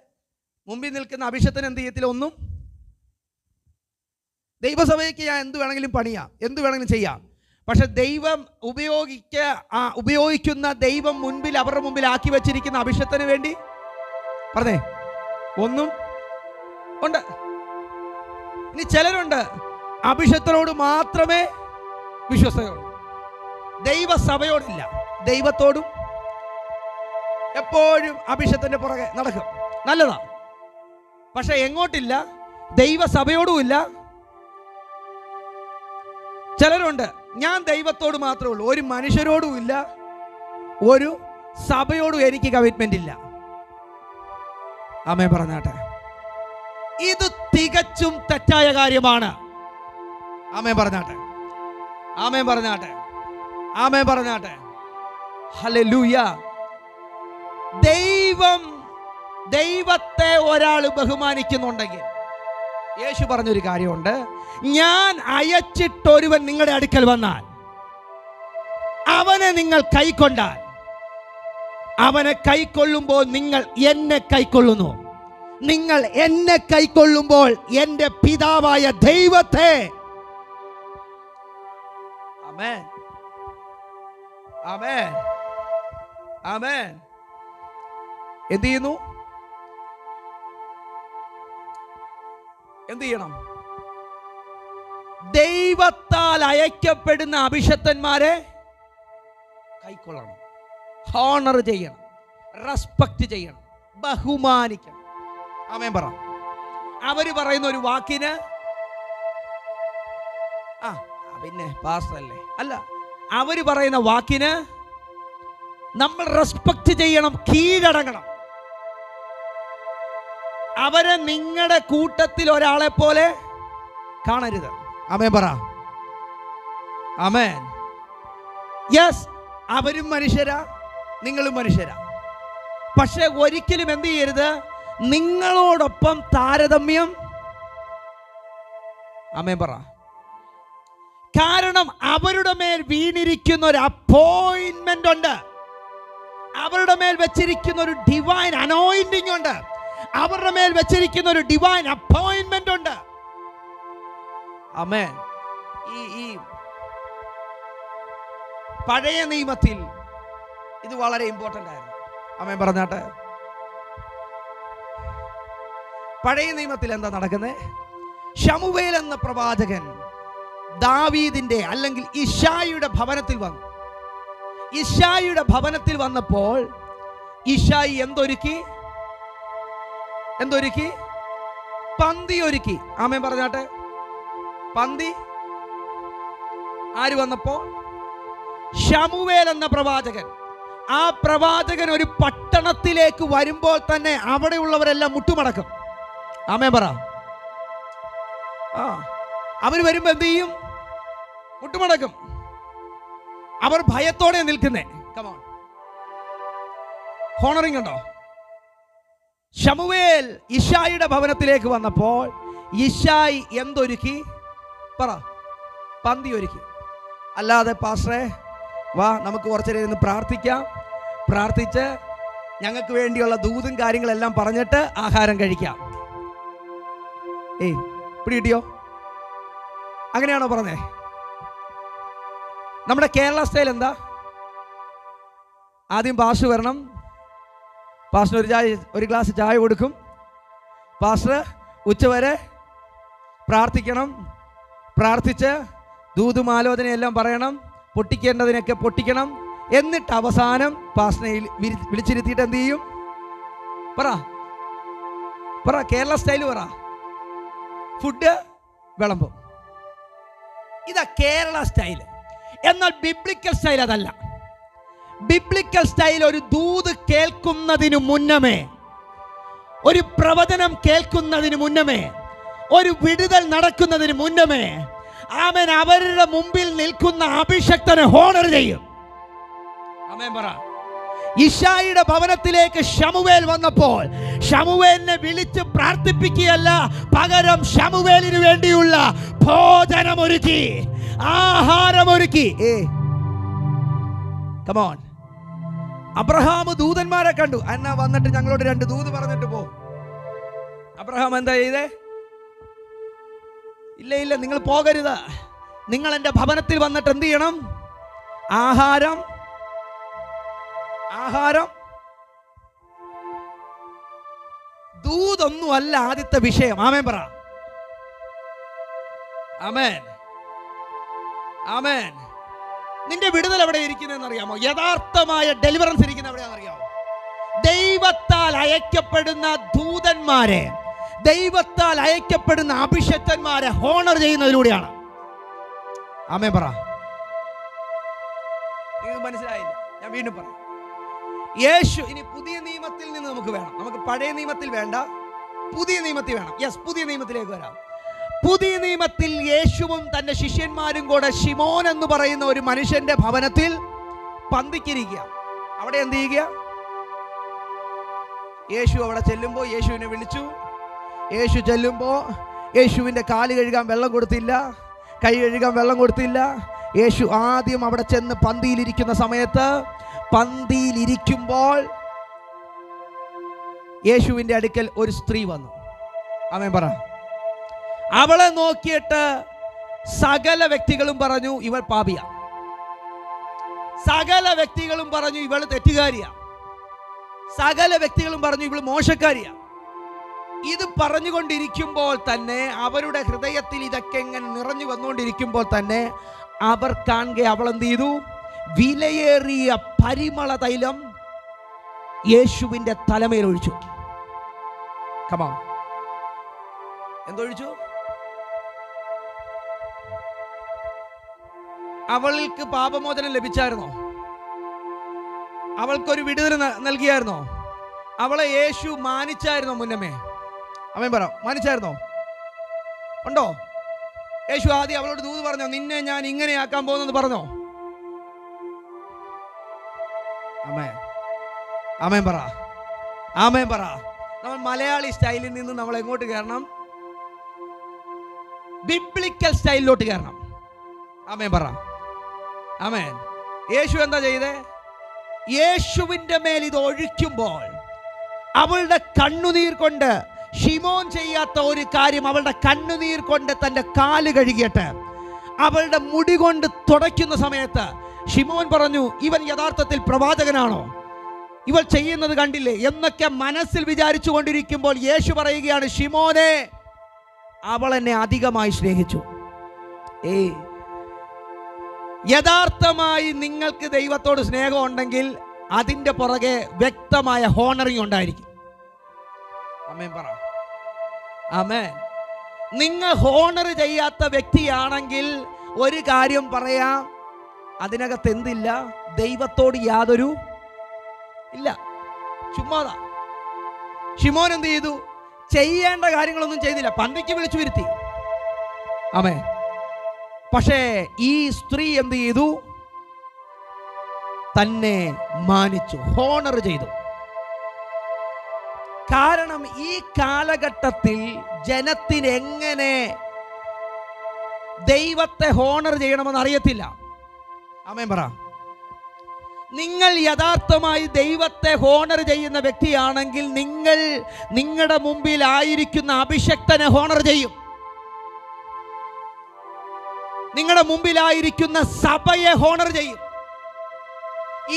മുമ്പിൽ നിൽക്കുന്ന അഭിഷക്തൻ എന്ത് ചെയ്യത്തില്ല, ഒന്നും. ദൈവസഭയ്ക്ക് ഞാൻ എന്ത് വേണമെങ്കിലും പണിയാം, എന്ത് വേണമെങ്കിലും ചെയ്യാം, പക്ഷെ ദൈവം ഉപയോഗിക്കുന്ന ദൈവം മുൻപിൽ, അവരുടെ മുമ്പിൽ ആക്കി വെച്ചിരിക്കുന്ന അഭിഷക്തന് വേണ്ടി പറഞ്ഞേ ഒന്നും ഉണ്ട്. ഇനി ചിലരുണ്ട് അഭിഷക്തനോട് മാത്രമേ വിശ്വസ്തയുള്ളൂ, ദൈവസഭയോടില്ല. ദൈവത്തോടും എപ്പോഴും അഭിഷക്തന്റെ പുറകെ നടക്കും, നല്ലതാ. പക്ഷെ എങ്ങോട്ടില്ല? ദൈവസഭയോടും ഇല്ല. ചിലരുണ്ട് ഞാൻ ദൈവത്തോട് മാത്രമേ ഉള്ളൂ, ഒരു മനുഷ്യരോടും ഇല്ല, ഒരു സഭയോടും എനിക്ക് കമ്മിറ്റ്മെന്റ് ഇല്ല. ആമേൻ പറഞ്ഞാട്ടെ. ഇത് തികച്ചും തെറ്റായ കാര്യമാണ്. ആമേൻ പറഞ്ഞാട്ടെ. ആമേൻ പറഞ്ഞാട്ടെ. ആമേൻ പറഞ്ഞാട്ടെ. ഹല്ലേലൂയ. ദൈവത്തെ ഒരാൾ ബഹുമാനിക്കുന്നുണ്ടെങ്കിൽ, യേശു പറഞ്ഞൊരു കാര്യമുണ്ട്, ഞാൻ അയച്ചിട്ടൊരുവൻ നിങ്ങളുടെ അടുക്കൽ വന്നാൽ അവനെ നിങ്ങൾ കൈക്കൊണ്ടാൽ, അവനെ കൈക്കൊള്ളുമ്പോൾ നിങ്ങൾ എന്നെ കൈക്കൊള്ളുന്നു. നിങ്ങൾ എന്നെ കൈക്കൊള്ളുമ്പോൾ എൻ്റെ പിതാവായ ദൈവത്തെ, ആമേൻ ആമേൻ ആമേൻ, എന്ത് ചെയ്യുന്നു? എന്ത് ചെയ്യണം? ദൈവത്താൽ അയക്കപ്പെടുന്ന അഭിഷക്തന്മാരെ കൈക്കൊള്ളണം, ഹോണർ ചെയ്യണം, റെസ്പെക്ട് ചെയ്യണം, ബഹുമാനിക്കണം. ആമേൻ പറ. അവര് പറയുന്ന ഒരു വാക്കിന് പിന്നെ പാസ്റ്റർ അല്ലേ, അല്ല, അവര് പറയുന്ന വാക്കിന് നമ്മൾ റെസ്പെക്ട് ചെയ്യണം, കീഴടങ്ങണം. അവരെ നിങ്ങളുടെ കൂട്ടത്തിൽ ഒരാളെ പോലെ കാണരുത്. ആമേൻ പറ. ആമേൻ. യെസ്, അവരും മനുഷ്യരാ, നിങ്ങളും മനുഷ്യരാ. പക്ഷെ ഒരിക്കലും എന്ത് ചെയ്യരുത്, നിങ്ങളോടൊപ്പം താരതമ്യം. ആമേൻ പറ. കാരണം അവരുടെ മേൽ വീണിരിക്കുന്ന ഒരു അപ്പോയിന്റ്മെന്റ് ഉണ്ട്, അവരുടെ മേൽ വെച്ചിരിക്കുന്ന ഒരു ഡിവൈൻ അനോയിന്റിംഗ് ഉണ്ട്, അവരുടെ മേൽ വെച്ചിരിക്കുന്ന ഒരു ഡിവൈൻ അപ്പോയിന്റ്മെന്റ് ഉണ്ട്. ആമേൻ. ഈ പഴയ നിയമത്തിൽ ഇത് വളരെ ഇമ്പോർട്ടന്റ് ആയിരുന്നു. ആമേൻ പറഞ്ഞാട്ടെ. പഴയ നിയമത്തിൽ എന്താ നടക്കുന്നത്? ശമൂവേൽ എന്ന പ്രവാചകൻ ദാവീദിന്റെ അല്ലെങ്കിൽ ഇശായിയുടെ ഭവനത്തിൽ വന്നു. ഇശായിയുടെ ഭവനത്തിൽ വന്നപ്പോൾ ഇശായി എന്തൊരുക്കി? പന്തി ഒരുക്കി. ആമേൻ പറഞ്ഞാട്ടെ. പന്തി. ആര് വന്നപ്പോ? ശമൂവേൽ എന്ന പ്രവാചകൻ. ആ പ്രവാചകൻ ഒരു പട്ടണത്തിലേക്ക് വരുമ്പോൾ തന്നെ അവിടെയുള്ളവരെല്ലാം മുട്ടുമടക്കും. ആമേൻ പറ. അവര് വരുമ്പോ എന്ത് ചെയ്യും? മുട്ടുമടക്കും. അവർ ഭയത്തോടെ നിൽക്കുന്നേ. കമോൺ, ഹോണറിംഗ് ഉണ്ടോ? ശമൂവേൽ ഇശായിയുടെ ഭവനത്തിലേക്ക് വന്നപ്പോൾ ഇശായി എന്തൊരുക്കി? പറ. പന്തി ഒരുക്കി. അല്ലാതെ പാസ്റ്ററെ വാ നമുക്ക് കുറച്ചു നേരം പ്രാർത്ഥിക്കാം, പ്രാർത്ഥിച്ച് ഞങ്ങൾക്ക് വേണ്ടിയുള്ള ദൂതും കാര്യങ്ങളെല്ലാം പറഞ്ഞിട്ട് ആഹാരം കഴിക്കാം. പിടികിട്ടിയോ? അങ്ങനെയാണോ പറഞ്ഞേ? നമ്മുടെ കേരള സ്റ്റൈൽ എന്താ? ആദ്യം പാസ്റ്റർ വരണം, പാസ്റ്റർ ഒരു ഗ്ലാസ് ചായ കൊടുക്കും, പാസ്റ്റർ ഉച്ചവരെ പ്രാർത്ഥിക്കണം, പ്രാർത്ഥിച്ച് ദൂതും ആലോചനയെല്ലാം പറയണം, പൊട്ടിക്കേണ്ടതിനൊക്കെ പൊട്ടിക്കണം, എന്നിട്ട് അവസാനം പാസ്റ്ററിനെ വിളിച്ചിരുത്തിയിട്ട് എന്ത് ചെയ്യും? പറ കേരള സ്റ്റൈൽ പറ. ഫുഡ് വിളമ്പും. ഇതാ കേരള സ്റ്റൈല്. എന്നാൽ ബിബ്ലിക്കൽ സ്റ്റൈൽ അതല്ല. ബിബ്ലിക്കൽ സ്റ്റൈൽ ഒരു ദൂത് കേൾക്കുന്നതിന് മുന്നമേ, ഒരു പ്രവചനം കേൾക്കുന്നതിന് മുന്നമേ, ഒരു വിടുതൽ നടക്കുന്നതിന് മുന്നമേ ആമേൻ അവരുടെ മുമ്പിൽ നിൽക്കുന്ന അഭിഷക്തനെ ഹോണർ ചെയ്യും. ആമേൻ പറ. ഇശായിയുടെ ഭവനത്തിലേക്ക് ശമൂവേൽ വന്നപ്പോൾ ശമൂവേലിനെ വിളിച്ച് പ്രാർത്ഥിപ്പിക്കുകയല്ല, പകരം ശമൂവേലിന് വേണ്ടിയുള്ള ഭോജനമൊരുക്കി, ആഹാരമൊരുക്കി. കമോൺ. അബ്രഹാം ദൂതന്മാരെ കണ്ടു. എന്നാ വന്നിട്ട് ഞങ്ങളോട് 2 ദൂത് പറഞ്ഞിട്ട് പോ. അബ്രഹാം എന്താ ചെയ്തേ? ഇല്ല, നിങ്ങൾ പോകരുത്. നിങ്ങൾ എൻ്റെ ഭവനത്തിൽ വന്നിട്ട് എന്ത് ചെയ്യണം? ആഹാരം. ദൂതൊന്നും അല്ല ആദ്യത്തെ വിഷയം. ആമേൻ പറ. ആമേൻ. നിന്റെ വിടുതൽ എവിടെ ഇരിക്കുന്നതെന്ന് അറിയാമോ? യഥാർത്ഥമായ ഡെലിവറൻസ് ഇരിക്കുന്ന എവിടെയാണെന്ന് അറിയാമോ? ദൈവത്താൽ അയക്കപ്പെടുന്ന ദൂതന്മാരെ, ദൈവത്താൽ അയക്കപ്പെടുന്ന അഭിഷക്തന്മാരെ ഹോണർ ചെയ്യുന്നതിലൂടെയാണ്. ആമേൻ പറ. നിങ്ങൾക്ക് മനസ്സിലായില്ല? ഞാൻ വീണ്ടും പറയാം. യേശു ഇനി പുതിയ നിയമത്തിൽ നിന്ന് നമുക്ക് വേണം. നമുക്ക് പഴയ നിയമത്തിൽ വേണ്ട, പുതിയ നിയമത്തിൽ വേണം. യെസ്, പുതിയ നിയമത്തിലേക്ക് വരാം. പുതിയ നിയമത്തിൽ യേശുവും തൻ്റെ ശിഷ്യന്മാരും കൂടെ ശിമോൻ എന്ന് പറയുന്ന ഒരു മനുഷ്യന്റെ ഭവനത്തിൽ പന്തിക്കിരിക്കുക. അവിടെ എന്ത് ചെയ്യുക? യേശു അവിടെ ചെല്ലുമ്പോൾ യേശുവിനെ വിളിച്ചു. യേശു ചെല്ലുമ്പോൾ യേശുവിൻ്റെ കാല് കഴുകാൻ വെള്ളം കൊടുത്തില്ല, കൈ കഴുകാൻ വെള്ളം കൊടുത്തില്ല. യേശു ആദ്യം അവിടെ ചെന്ന് പന്തിയിലിരിക്കുന്ന സമയത്ത്, പന്തിയിലിരിക്കുമ്പോൾ യേശുവിൻ്റെ അടുക്കൽ ഒരു സ്ത്രീ വന്നു. ആമേൻ പറ. അവളെ നോക്കിയിട്ട് സകല വ്യക്തികളും പറഞ്ഞു ഇവൾ പാപിയ. സകല വ്യക്തികളും പറഞ്ഞു ഇവൾ തെറ്റുകാരിയ. സകല വ്യക്തികളും പറഞ്ഞു ഇവൾ മോശക്കാരിയ. ഇത് പറഞ്ഞുകൊണ്ടിരിക്കുമ്പോൾ തന്നെ, അവരുടെ ഹൃദയത്തിൽ ഇതൊക്കെ ഇങ്ങനെ നിറഞ്ഞു വന്നുകൊണ്ടിരിക്കുമ്പോൾ തന്നെ, അവർ കാണുക അവൾ എന്ത് ചെയ്തു? വിലയേറിയ പരിമള തൈലം യേശുവിൻ്റെ തലമേൽ ഒഴിച്ചു. കമാ, എന്തൊഴിച്ചു? അവൾക്ക് പാപമോചനം ലഭിച്ചായിരുന്നോ? അവൾക്കൊരു വിടുതൽ നൽകിയായിരുന്നോ? അവളെ യേശു മാനിച്ചായിരുന്നോ? മുന്നമേ അവൻ പറ, മാനിച്ചായിരുന്നോ? ഉണ്ടോ? യേശു ആദ്യം അവളോട് ദൂത് പറഞ്ഞോ? നിന്നെ ഞാൻ ഇങ്ങനെയാക്കാൻ പോകുന്നത് പറഞ്ഞോ? ആമേൻ, ആമേൻ പറ, ആമേൻ പറ. നമ്മൾ മലയാളി സ്റ്റൈലിൽ നിന്ന് നമ്മൾ എങ്ങോട്ട് കയറണം? ബിബ്ലിക്കൽ സ്റ്റൈലിലോട്ട് കയറണം. ആമേൻ പറ, ആമേൻ. യേശു എന്താ ചെയ്തേ? യേശുവിൻ്റെ മേൽ ഇത് ഒഴിക്കുമ്പോൾ അവളുടെ കണ്ണുനീർ കൊണ്ട്, ശിമോൻ ചെയ്യാത്ത ഒരു കാര്യം, അവളുടെ കണ്ണുനീർ കൊണ്ട് തൻ്റെ കാല് കഴുകിയിട്ട് അവളുടെ മുടി കൊണ്ട് തുടയ്ക്കുന്ന സമയത്ത് ശിമോൻ പറഞ്ഞു, ഇവൻ യഥാർത്ഥത്തിൽ പ്രവാചകനാണോ? ഇവൾ ചെയ്യുന്നത് കണ്ടില്ലേ എന്നൊക്കെ മനസ്സിൽ വിചാരിച്ചു കൊണ്ടിരിക്കുമ്പോൾ യേശു പറയുകയാണ്, ശിമോനെ, അവൾ എന്നെ അധികമായി സ്നേഹിച്ചു. യഥാർത്ഥമായി നിങ്ങൾക്ക് ദൈവത്തോട് സ്നേഹം ഉണ്ടെങ്കിൽ അതിൻ്റെ പുറകെ വ്യക്തമായ ഹോണറിങ് ഉണ്ടായിരിക്കും. ആമേൻ പറ, ആമേൻ. നിങ്ങൾ ഹോണർ ചെയ്യാത്ത വ്യക്തിയാണെങ്കിൽ ഒരു കാര്യം പറയാം, അതിനകത്ത് എന്തില്ല? ദൈവത്തോട് യാതൊരു ഇല്ല, ചുമ്മാതാ. ശിമോൻ എന്ത് ചെയ്തു? ചെയ്യേണ്ട കാര്യങ്ങളൊന്നും ചെയ്തില്ല, പന്തിക്ക് വിളിച്ചു വരുത്തി. ആമേൻ. പക്ഷേ ഈ സ്ത്രീ എന്ത് ചെയ്തു? തന്നെ മാനിച്ചു, ഹോണർ ചെയ്തു. കാരണം ഈ കാലഘട്ടത്തിൽ ജനത്തിന് എങ്ങനെ ദൈവത്തെ ഹോണർ ചെയ്യണമെന്ന് അറിയത്തില്ല. ആമേൻ പറ. നിങ്ങൾ യഥാർത്ഥമായി ദൈവത്തെ ഹോണർ ചെയ്യുന്ന വ്യക്തിയാണെങ്കിൽ നിങ്ങൾ നിങ്ങളുടെ മുമ്പിൽ ആയിരിക്കുന്ന അഭിഷക്തനെ ഹോണർ ചെയ്യും. നിങ്ങളുടെ മുമ്പിലായിരിക്കുന്ന സഭയെ ഹോണർ ചെയ്യും.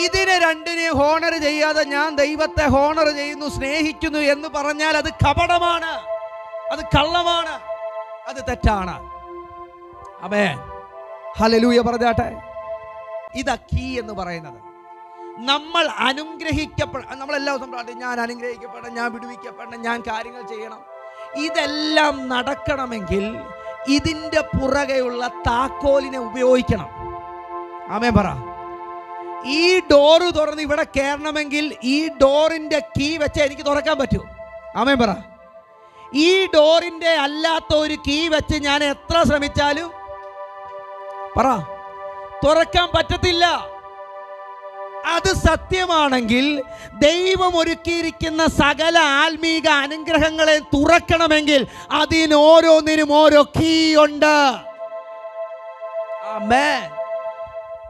ഇതിനെ രണ്ടിനെ ഹോണർ ചെയ്യാതെ ഞാൻ ദൈവത്തെ ഹോണർ ചെയ്യുന്നു, സ്നേഹിക്കുന്നു എന്ന് പറഞ്ഞാൽ അത് കപടമാണ്, അത് കള്ളമാണ്, അത് തെറ്റാണ്. ആമേൻ, ഹല്ലേലൂയ പറഞ്ഞാട്ടെ. ഇതാ കീ എന്ന് പറയുന്നത്. നമ്മൾ നമ്മളെല്ലാം പ്രാർത്ഥിക്കും, ഞാൻ അനുഗ്രഹിക്കപ്പെടണം, ഞാൻ വിടുവിക്കപ്പെടണം, ഞാൻ കാര്യങ്ങൾ ചെയ്യണം. ഇതെല്ലാം നടക്കണമെങ്കിൽ ഇതിൻ്റെ പുറകെയുള്ള താക്കോലിനെ ഉപയോഗിക്കണം. ആമേൻ പറ. ഈ ഡോറ് തുറന്ന് ഇവിടെ കയറണമെങ്കിൽ ഈ ഡോറിൻ്റെ കീ വെച്ച് എനിക്ക് തുറക്കാൻ പറ്റൂ. ആമേൻ പറ. ഈ ഡോറിൻ്റെ അല്ലാത്ത ഒരു കീ വെച്ച് ഞാൻ എത്ര ശ്രമിച്ചാലും പറ തുറക്കാൻ പറ്റത്തില്ല. അത് സത്യമാണെങ്കിൽ ദൈവം ഒരുക്കിയിരിക്കുന്ന സകല ആത്മീക അനുഗ്രഹങ്ങളെ തുറക്കണമെങ്കിൽ അതിന് ഓരോന്നിനും ഓരോ കീ ഉണ്ട്. ആമേൻ,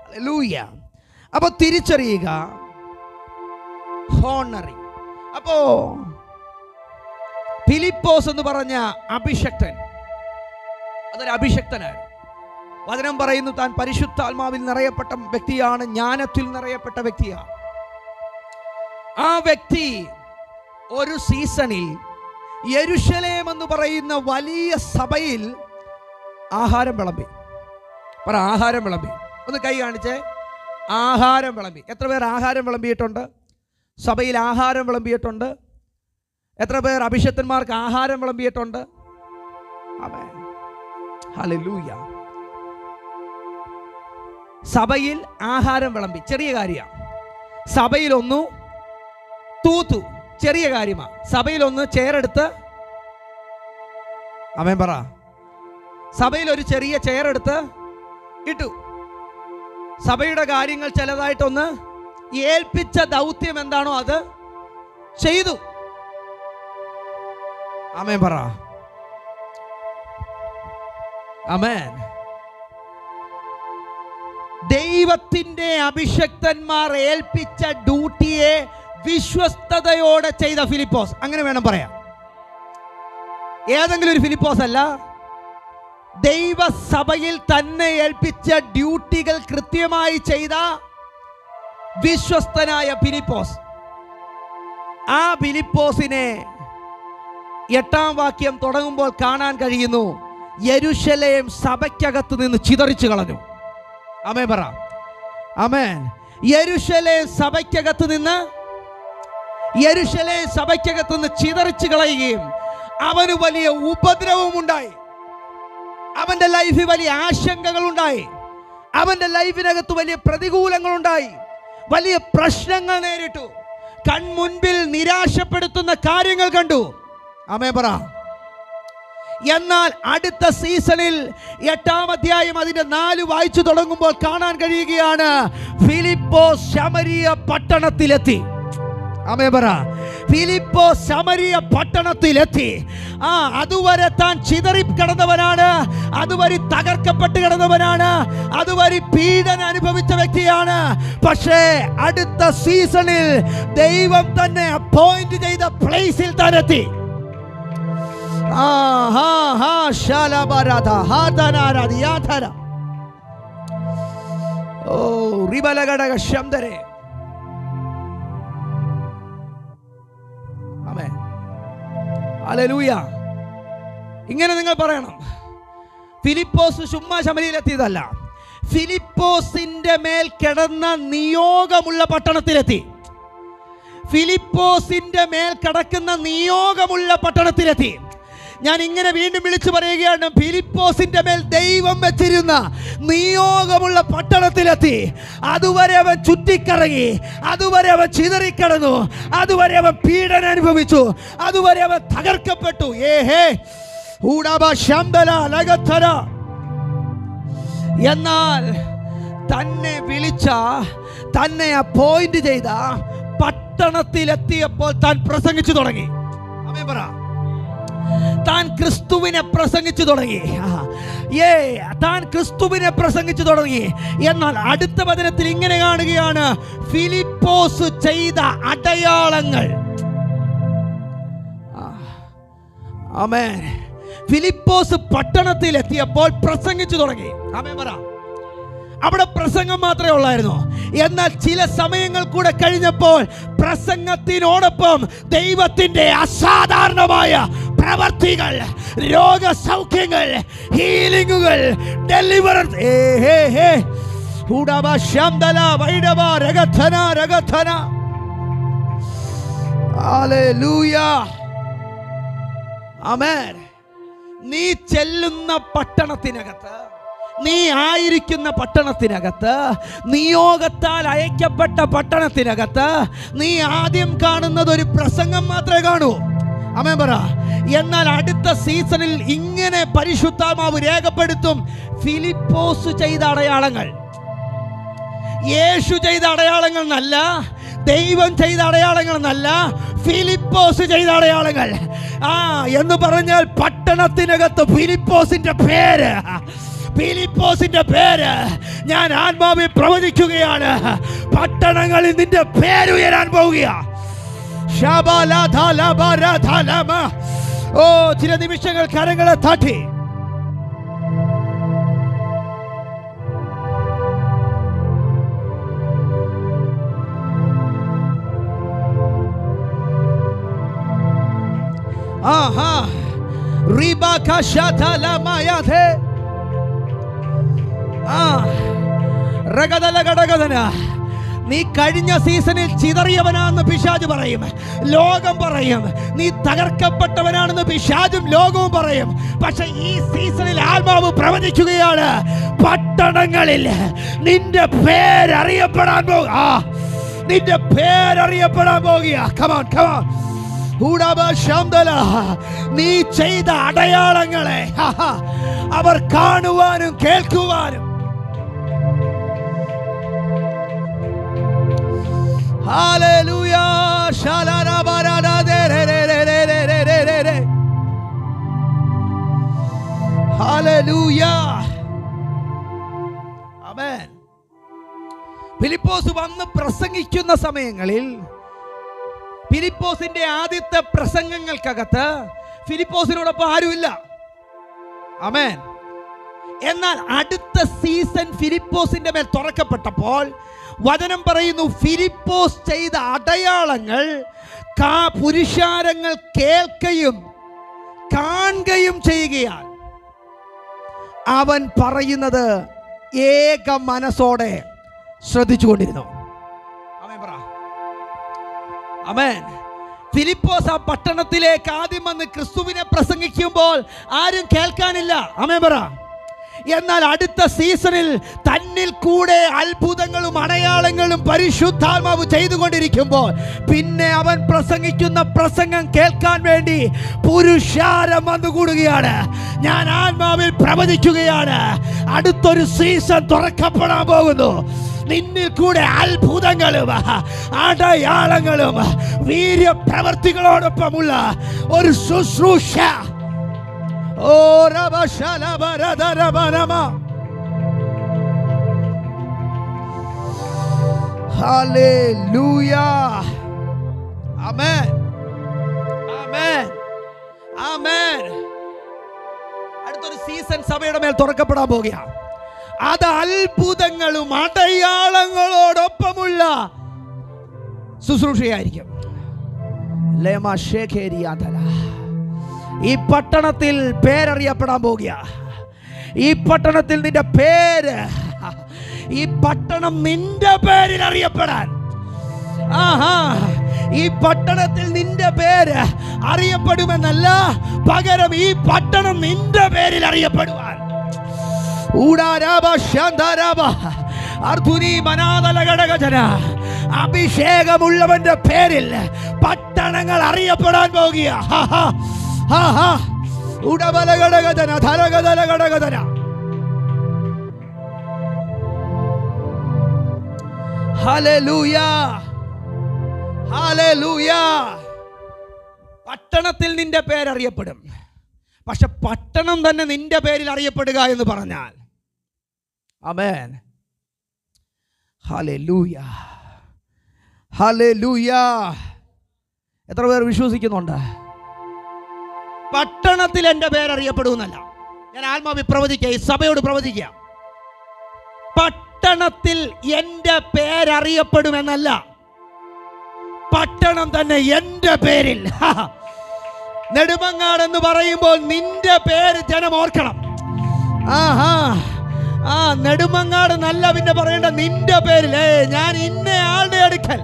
ഹല്ലേലൂയ. അപ്പോൾ തിരിച്ചറിയുക, ഹോണറിങ്. അപ്പോ ഫിലിപ്പോസ് എന്ന് പറഞ്ഞ അഭിഷക്തൻ, അതൊരു അഭിഷക്തനാണ്. വചനം പറയുന്നു, താൻ പരിശുദ്ധാത്മാവിൽ നിറയപ്പെട്ട വ്യക്തിയാണ്, ജ്ഞാനത്തിൽ നിറയപ്പെട്ട വ്യക്തിയാണ്. ആ വ്യക്തി ഒരു സീസണിൽ യെരുശലേം എന്ന് പറയുന്ന വലിയ സഭയിൽ ആഹാരം വിളമ്പി. പറ, ആഹാരം വിളമ്പി. ഒന്ന് കൈ കാണിച്ചേ. ആഹാരം വിളമ്പി. എത്ര പേർ ആഹാരം വിളമ്പിയിട്ടുണ്ട്? സഭയിൽ ആഹാരം വിളമ്പിയിട്ടുണ്ട്. എത്ര പേർ അഭിഷക്തന്മാർക്ക് ആഹാരം വിളമ്പിയിട്ടുണ്ട്? ആമേൻ, ഹല്ലേലൂയ. സഭയിൽ ആഹാരം വിളമ്പി ചെറിയ കാര്യമാണ്. സഭയിൽ ഒന്ന് തൂത്തു. ചെറിയ കാര്യമാണ്. സഭയിലൊന്ന് ചെയറെടുത്ത്, ആമേൻ പറ, സഭയിൽ ഒരു ചെറിയ ചെയറെടുത്ത് ഇട്ടു. സഭയുടെ കാര്യങ്ങൾ ചിലതായിട്ടൊന്ന് ഏൽപ്പിച്ച ദൗത്യം എന്താണോ അത് ചെയ്തു. ആമേൻ പറ, ആമേൻ. ദൈവത്തിന്റെ അഭിഷക്തന്മാർ ഏൽപ്പിച്ച ഡ്യൂട്ടിയെ വിശ്വസ്തയോടെ ചെയ്ത ഫിലിപ്പോസ്, അങ്ങനെ വേണം പറയാം. ഏതെങ്കിലും ഒരു ഫിലിപ്പോസ് അല്ല, ദൈവസഭയിൽ തന്നെ ഏൽപ്പിച്ച ഡ്യൂട്ടികൾ കൃത്യമായി ചെയ്ത വിശ്വസ്തനായ ഫിലിപ്പോസ്. ആ ഫിലിപ്പോസിനെ 8-ാം വാക്യം തുടങ്ങുമ്പോൾ കാണാൻ കഴിയുന്നു, യെരുശലേം സഭയ്ക്കകത്ത് നിന്ന് ചിതറിച്ചു കളഞ്ഞു. ആമേൻ പറ, ആമേൻ. യെരുശലേം സഭയ്ക്കകത്ത് നിന്ന് ചിതറിച്ചു കളയുകയും അവന് വലിയ ഉപദ്രവം ഉണ്ടായി. അവന്റെ ലൈഫിൽ വലിയ ആശങ്കകൾ ഉണ്ടായി. അവന്റെ ലൈഫിനകത്ത് വലിയ പ്രതികൂലങ്ങൾ ഉണ്ടായി. വലിയ പ്രശ്നങ്ങൾ നേരിട്ടു. കൺമുൻപിൽ നിരാശപ്പെടുത്തുന്ന കാര്യങ്ങൾ കണ്ടു. ആമേൻ പറ. എന്നാൽ അടുത്ത സീസണിൽ 8-ാം അധ്യായം അതിന്റെ 4 വായിച്ചു തുടങ്ങുമ്പോൾ കാണാൻ കഴിയുകയാണ്, ഫിലിപ്പോസ് ശമരിയ പട്ടണത്തിലെത്തി. ആമേൻ പറ. ഫിലിപ്പോസ് ശമരിയ പട്ടണത്തിലെത്തി. അതുവരെ താൻ ചിതറി കിടന്നവനാണ്, അതുവരെ തകർക്കപ്പെട്ട് കിടന്നവനാണ്, അതുവരെ പീഡന അനുഭവിച്ച വ്യക്തിയാണ്. പക്ഷേ അടുത്ത സീസണിൽ ദൈവം തന്നെ അപ്പോയിന്റ് ചെയ്ത പ്ലേസിൽ താൻ എത്തി. ഹല്ലേലൂയ. ഇങ്ങനെ നിങ്ങൾ പറയണം, ഫിലിപ്പോസ് ചുമ്മാ ശമരിയിലെത്തിയതല്ല, ഫിലിപ്പോസിന്റെ മേൽ കിടന്ന നിയോഗമുള്ള പട്ടണത്തിലെത്തി. ഫിലിപ്പോസിന്റെ മേൽ കിടക്കുന്ന നിയോഗമുള്ള പട്ടണത്തിലെത്തി. ഞാൻ ഇങ്ങനെ വീണ്ടും വിളിച്ചു പറയുകയാണ്, ഫിലിപ്പോസിന്റെ മേൽ ദൈവം വെച്ചിരുന്ന നിയോഗമുള്ള പട്ടണത്തിലെത്തി. അതുവരെ അവൻ ചുറ്റിക്കറങ്ങി, അതുവരെ അവൻ ചിതറിക്കിടന്നു, അതുവരെ അവൻ പീഡന അനുഭവിച്ചു, അതുവരെ അവൻ തകർക്കപ്പെട്ടു. എന്നാൽ തന്നെ വിളിച്ച, തന്നെ അപ്പോയിന്റ് ചെയ്ത പട്ടണത്തിലെത്തിയപ്പോൾ താൻ പ്രസംഗിച്ചു തുടങ്ങി. ആമേൻ പറ. താൻ ക്രിസ്തുവിനെ പ്രസംഗിച്ചു തുടങ്ങി. താൻ ക്രിസ്തുവിനെ പ്രസംഗിച്ചു തുടങ്ങി. എന്നാൽ അടുത്ത വചനത്തിൽ ഇങ്ങനെ കാണുകയാണ്, ഫിലിപ്പോസ് ചെയ്ത അടയാളങ്ങൾ. ആമേൻ. ഫിലിപ്പോസ് പട്ടണത്തിലെത്തിയപ്പോൾ പ്രസംഗിച്ചു തുടങ്ങി. ആമേൻ പറ. അവിടെ പ്രസംഗം മാത്രമേ ഉള്ളായിരുന്നു. എന്നാൽ ചില സമയങ്ങൾ കൂടെ കഴിഞ്ഞപ്പോൾ പ്രസംഗത്തിനോടൊപ്പം ദൈവത്തിന്റെ അസാധാരണമായ പ്രവർത്തികൾ, രോഗസൗഖ്യങ്ങൾ, ഹീലിംഗുകൾ, ഡെലിവറൻസ്. ആമേൻ. നീ ചെല്ലുന്ന പട്ടണത്തിനകത്ത്, നീ ആയിരിക്കുന്ന പട്ടണത്തിനകത്ത്, നിയോഗത്താൽ അയക്കപ്പെട്ട പട്ടണത്തിനകത്ത് നീ ആദ്യം കാണുന്നത് ഒരു പ്രസംഗം മാത്രമേ കാണൂ. ആമേൻ പറ. എന്നാൽ അടുത്ത സീസണിൽ ഇങ്ങനെ പരിശുദ്ധാത്മാവ് രേഖപ്പെടുത്തും, ഫിലിപ്പോസ് ചെയ്ത അടയാളങ്ങൾ, യേശു ചെയ്ത അടയാളങ്ങൾ എന്നല്ല, ദൈവം ചെയ്ത അടയാളങ്ങൾ എന്നല്ല, ഫിലിപ്പോസ് ചെയ്ത അടയാളങ്ങൾ. എന്ന് പറഞ്ഞാൽ പട്ടണത്തിനകത്ത് ഫിലിപ്പോസിന്റെ പേര്, ഫിലിപ്പോസിന്റെ പേര് ഞാൻ ആത്മാവിൽ പ്രവചിക്കുകയാണ്. പട്ടണങ്ങളിൽ നിന്റെ പേര് ഉയരാൻ പോവുക. ചില നിമിഷങ്ങൾ കരങ്ങളെ തട്ടി നീ കഴിഞ്ഞ സീസണിൽ ചിതറിയവനാണെന്ന് പിശാച് പറയും, ലോകം പറയും. നീ തകർക്കപ്പെട്ടവനാണെന്ന് പിശാചും ലോകവും പറയും. പക്ഷെ ഈ സീസണിൽ ആത്മാവ് പ്രവചിക്കുകയാണ്, പട്ടണങ്ങളിൽ നിന്റെ പേരറിയപ്പെടാൻ പോകും. നിന്റെ പേരറിയപ്പെടാൻ പോകുക. Come on come on. നീ ചെയ്ത അടയാളങ്ങളെ അവർ കാണുവാനും കേൾക്കുവാനും ഹല്ലേലൂയ. ഹല്ലേലൂയ. ആമേൻ. ഫിലിപ്പോസ് വന്ന് പ്രസംഗിക്കുന്ന സമയങ്ങളിൽ ഫിലിപ്പോസിന്റെ ആദ്യത്തെ പ്രസംഗങ്ങൾക്കകത്ത് ഫിലിപ്പോസിനോടൊപ്പം ആരുമില്ല. ആമേൻ. എന്നാൽ അടുത്ത സീസൺ ഫിലിപ്പോസിന്റെ മേൽ തുറക്കപ്പെട്ടപ്പോൾ വചനം പറയുന്നു, ഫിലിപ്പോസ് ചെയ്ത അടയാളങ്ങൾ പുരുഷാരങ്ങൾ കേൾക്കുകയും കാണുകയും ചെയ്യുകയാണ്. അവൻ പറയുന്നത് ഏക മനസ്സോടെ ശ്രദ്ധിച്ചുകൊണ്ടിരുന്നു. ആമേൻ പറ. ആമേൻ. ഫിലിപ്പോസ് ആ പട്ടണത്തിലേക്ക് ആദ്യം വന്ന് ക്രിസ്തുവിനെ പ്രസംഗിക്കുമ്പോൾ ആരും കേൾക്കാനില്ല. ആമേൻ പറ. എന്നാൽ അടുത്ത സീസണിൽ തന്നിൽ കൂടെ അത്ഭുതങ്ങളും അടയാളങ്ങളും പരിശുദ്ധാത്മാവ് ചെയ്തുകൊണ്ടിരിക്കുമ്പോൾ പിന്നെ അവൻ പ്രസംഗിക്കുന്ന പ്രസംഗം കേൾക്കാൻ വേണ്ടി പുരുഷാരം വന്നുകൂടുകയാണ്. ഞാൻ ആത്മാവിൽ പ്രവചിക്കുകയാണ്, അടുത്തൊരു സീസൺ തുറക്കപ്പെടാൻ പോകുന്നു. നിന്നിൽ കൂടെ അത്ഭുതങ്ങളും അടയാളങ്ങളും വീര്യപ്രവർത്തികളോടൊപ്പമുള്ള ഒരു ശുശ്രൂഷ. ഓ ഹല്ലേലൂയ. ആമേൻ. ആമേൻ. ആമേൻ. അടുത്തൊരു സീസൺ സഭയുടെ മേൽ തുറക്കപ്പെടാൻ പോകുകയാണ്. അത് അത്ഭുതങ്ങളും അടയാളങ്ങളോടൊപ്പമുള്ള ശുശ്രൂഷയായിരിക്കും. ഈ പട്ടണത്തിൽ പേരറിയപ്പെടാൻ പോകുക. ഈ പട്ടണത്തിൽ നിന്റെ പേര്, ഈ പട്ടണം നിന്റെ പേരിൽ അറിയപ്പെടാൻ. ഈ പട്ടണത്തിൽ നിന്റെ പേര് അറിയപ്പെടുമെന്നല്ല, പകരം ഈ പട്ടണം നിന്റെ പേരിൽ അറിയപ്പെടുവാൻ. അഭിഷേകമുള്ളവന്റെ പേരിൽ പട്ടണങ്ങൾ അറിയപ്പെടാൻ പോകുക. ഹല്ലേലൂയ. ഹല്ലേലൂയ. പട്ടണത്തിൽ നിന്റെ പേരറിയപ്പെടും. പക്ഷെ പട്ടണം തന്നെ നിന്റെ പേരിൽ അറിയപ്പെടുക എന്ന് പറഞ്ഞാൽ, ആമേൻ. ഹല്ലേലൂയ. ഹല്ലേലൂയ. എത്ര പേർ വിശ്വസിക്കുന്നുണ്ട്? പട്ടണത്തിൽ എൻ്റെ പേരറിയപ്പെടുമെന്നല്ല, ഞാൻ ആത്മാവിൽ പ്രവചിക്കുക, ഈ സഭയോട് പ്രവചിക്കുക. പട്ടണത്തിൽ എൻ്റെ പേരറിയപ്പെടുമെന്നല്ല, പട്ടണം തന്നെ എൻ്റെ പേരിൽ. നെടുമങ്ങാട് എന്ന് പറയുമ്പോൾ നിന്റെ പേര് ജനം ഓർക്കണം. നെടുമങ്ങാട് നല്ല പിന്നെ പറയേണ്ട നിന്റെ പേരിൽ. ഞാൻ ഇന്ന ആളുടെ അടുക്കൽ.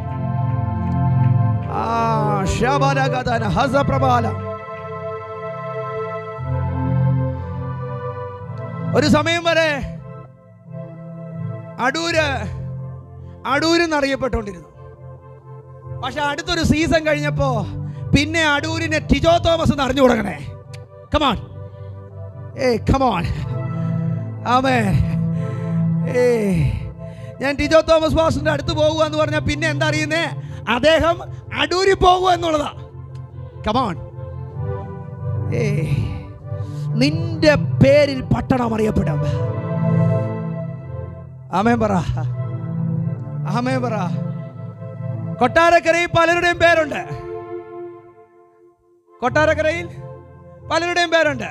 ഒരു സമയം വരെ അടൂരെന്നറിയപ്പെട്ടുകൊണ്ടിരുന്നു. പക്ഷെ അടുത്തൊരു സീസൺ കഴിഞ്ഞപ്പോ പിന്നെ അടൂരിനെ ടിജോ തോമസ് എന്ന് അറിഞ്ഞു തുടങ്ങണേ. Come on, come on. ആമേൻ. ഞാൻ ടിജോ തോമസ് പാസ്റ്ററിന്റെ അടുത്ത് പോകുക എന്ന് പറഞ്ഞാൽ പിന്നെ എന്താ അറിയുന്നേ? അദ്ദേഹം അടൂരിൽ പോകുക എന്നുള്ളതാ. കമോൺ. നിന്റെ പേരിൽ പട്ടണം അറിയപ്പെടും. ആമേൻ പറ. ആമേൻ പറ. കൊട്ടാരക്കരയിൽ പലരുടെയും പേരുണ്ട്. കൊട്ടാരക്കരയിൽ പലരുടെയും പേരുണ്ട്.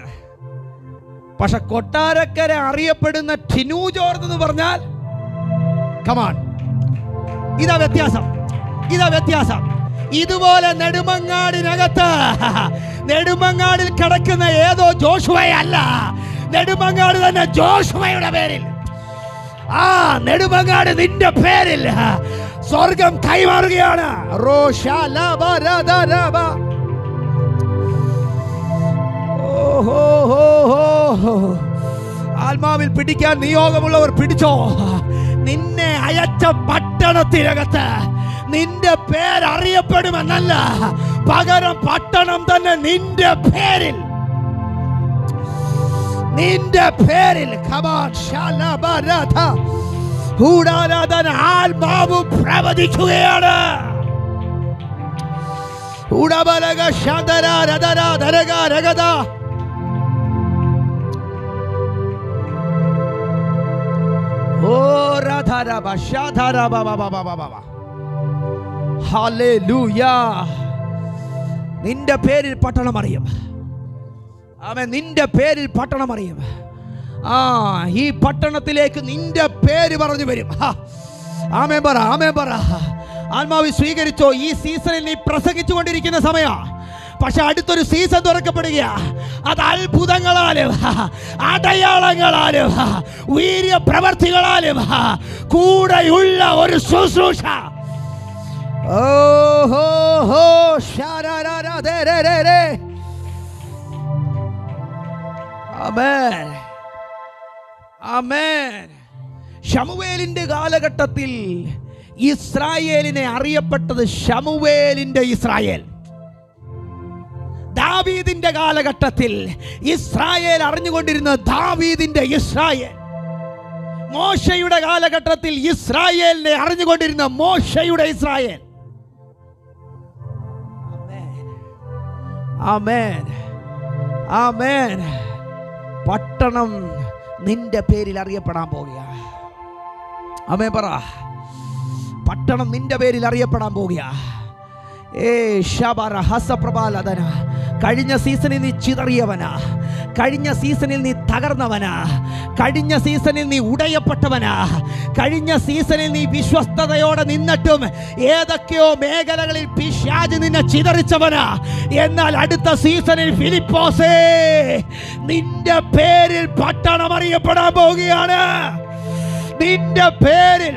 പക്ഷെ കൊട്ടാരക്കര അറിയപ്പെടുന്ന ടിനു ജോർജ് എന്ന് പറഞ്ഞാൽ, കമാൺ, ഇതാ വ്യത്യാസം. ഇതാ വ്യത്യാസം. ഇതുപോലെ നെടുമങ്ങാടിൽ കിടക്കുന്ന ഏതോ ജോഷുവയല്ല, നെടുമങ്ങാട് തന്നെ ജോഷുവയുടെ പേരിൽ. നെടുമങ്ങാട് നിന്റെ പേരിൽ സ്വർഗം കൈമാറുകയാണ്. ആത്മാവിൽ പിടിക്കാൻ നിയോഗമുള്ളവർ പിടിച്ചോ. നിന്നെ അയച്ച പട്ടണം പട്ടണത്തിനകത്ത് നിന്റെ പേരറിയപ്പെടുമെന്നല്ല, പകരം പട്ടണം തന്നെ നിന്റെ പേരിൽ ആത്മാവ് പ്രവചിക്കുകയാണ്. നിന്റെ പേരിൽ പട്ടണം അറിയും. ആമേൻ. നിന്റെ പേരിൽ പട്ടണം അറിയും. ഈ പട്ടണത്തിലേക്ക് നിന്റെ പേര് പറഞ്ഞു വരും. ആമേൻ പറ, ആമേൻ പറ. ആത്മാവ് സ്വീകരിച്ചോ. ഈ സീസണിൽ നീ പ്രസംഗിച്ചു കൊണ്ടിരിക്കുന്ന സമയം, പക്ഷെ അടുത്തൊരു സീസൺ തുറക്കപ്പെടുക. അത് അത്ഭുതങ്ങളാലും അടയാളങ്ങളാലും വീര്യ പ്രവർത്തികളാലും കൂടെയുള്ള ഒരു ശുശ്രൂഷ. ആമേൻ, ആമേൻ. ശമൂവേലിന്റെ കാലഘട്ടത്തിൽ ഇസ്രായേലിനെ അറിയപ്പെട്ടത് ശമൂവേലിന്റെ ഇസ്രായേൽ. ദാവീദിന്റെ കാലഘട്ടത്തിൽ ഇസ്രായേൽ അറിഞ്ഞുകൊണ്ടിരുന്ന ദാവീദിന്റെ ഇസ്രായേൽ. മോശയുടെ കാലഘട്ടത്തിൽ ഇസ്രായേലിനെ അറിഞ്ഞുകൊണ്ടിരുന്ന മോശയുടെ ഇസ്രായേൽ. ആമേൻ, ആമേൻ. പട്ടണം നിന്റെ പേരിൽ അറിയപ്പെടാൻ പോകുക. ആമേൻ പറ. പട്ടണം നിന്റെ പേരിൽ അറിയപ്പെടാൻ പോകുക. കഴിഞ്ഞ സീസണിൽ നീ ചിതറിയവനാ, കഴിഞ്ഞ സീസണിൽ നീ തകർന്നവനാ, കഴിഞ്ഞ സീസണിൽ നീ ഉടയപ്പെട്ടവനാ, കഴിഞ്ഞ സീസണിൽ നീ വിശ്വസ്തയോടെ നിന്നിട്ടും ഏതൊക്കെയോ മേഖലകളിൽ പിശാച് നിന്നെ ചിതറിച്ചവനാ. എന്നാൽ അടുത്ത സീസണിൽ ഫിലിപ്പോസേ, നിന്റെ പേരിൽ പട്ടണം അറിയപ്പെടാൻ പോവുകയാണ്. നിന്റെ പേരിൽ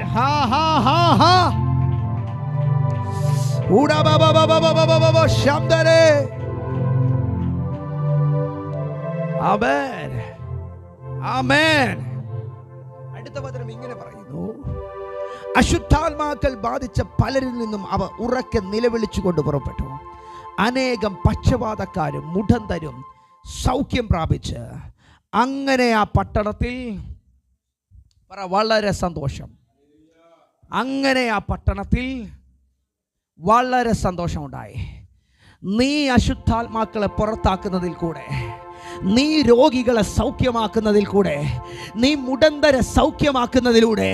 ആമേൻ, ആമേൻ. അടുത്ത വചനം ഇങ്ങനെ പറയുന്നു: അശുദ്ധാത്മാക്കൾ ബാധിച്ച പലരിൽ നിന്നും അവ ഉറക്കെ നിലവിളിച്ചുകൊണ്ട് പുറപ്പെട്ടു. അനേകം പക്ഷപാതക്കാരും മുടന്തരും സൗഖ്യം പ്രാപിച്ച് അങ്ങനെ ആ പട്ടണത്തിൽ വളരെ സന്തോഷം. അങ്ങനെ ആ പട്ടണത്തിൽ വളരെ സന്തോഷമുണ്ടായി. നീ അശുദ്ധാത്മാക്കളെ പുറത്താക്കുന്നതിൽ കൂടെ, നീ രോഗികളെ സൗഖ്യമാക്കുന്നതിൽ കൂടെ, നീ മുടന്തരെ സൗഖ്യമാക്കുന്നതിലൂടെ,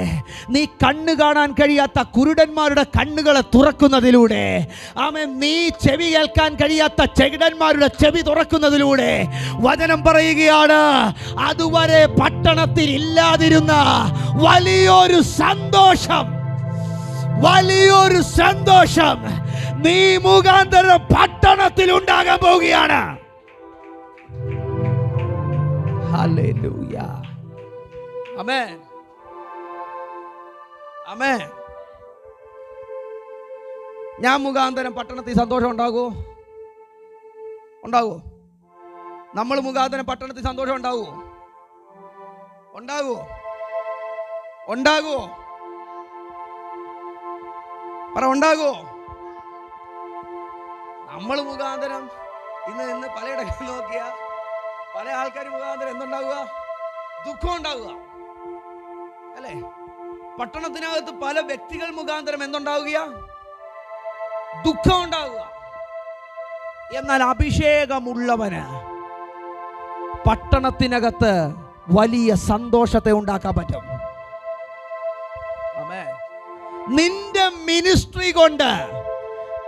നീ കണ്ണു കാണാൻ കഴിയാത്ത കുരുടന്മാരുടെ കണ്ണുകളെ തുറക്കുന്നതിലൂടെ, ആമേൻ, നീ ചെവി കേൾക്കാൻ കഴിയാത്ത ചെകിടന്മാരുടെ ചെവി തുറക്കുന്നതിലൂടെ വചനം പറയുകയാണ്, അതുവരെ പട്ടണത്തിൽ ഇല്ലാതിരുന്ന വലിയൊരു സന്തോഷം, വലിയൊരു സന്തോഷം നീ മുഖാന്തരം പട്ടണത്തിൽ ഉണ്ടാകാൻ പോവുകയാണ്. ഹല്ലേലൂയ. ആമേൻ, ആമേൻ. ഞാൻ മുഖാന്തരം പട്ടണത്തിൽ സന്തോഷം ഉണ്ടാകുമോ? ഉണ്ടാകുമോ? നമ്മൾ മുഖാന്തരം പട്ടണത്തിൽ സന്തോഷം ഉണ്ടാകുമോ? ഉണ്ടാകുമോ? ഉണ്ടാകുമോ? പറ, ഉണ്ടാകുമോ? നമ്മൾ മുഖാന്തരം ഇന്ന് പലയിടങ്ങളിൽ നോക്കിയ പല ആൾക്കാർ മുഖാന്തരം എന്തുണ്ടാവുക? ദുഃഖം ഉണ്ടാവുക, അല്ലേ? പട്ടണത്തിനകത്ത് പല വ്യക്തികൾ മുഖാന്തരം എന്തുണ്ടാവുക? ദുഃഖം ഉണ്ടാവുക. എന്നാൽ അഭിഷേകമുള്ളവന് പട്ടണത്തിനകത്ത് വലിയ സന്തോഷത്തെ ഉണ്ടാക്കാൻ പറ്റും. നിന്റെ മിനിസ്ട്രി കൊണ്ട്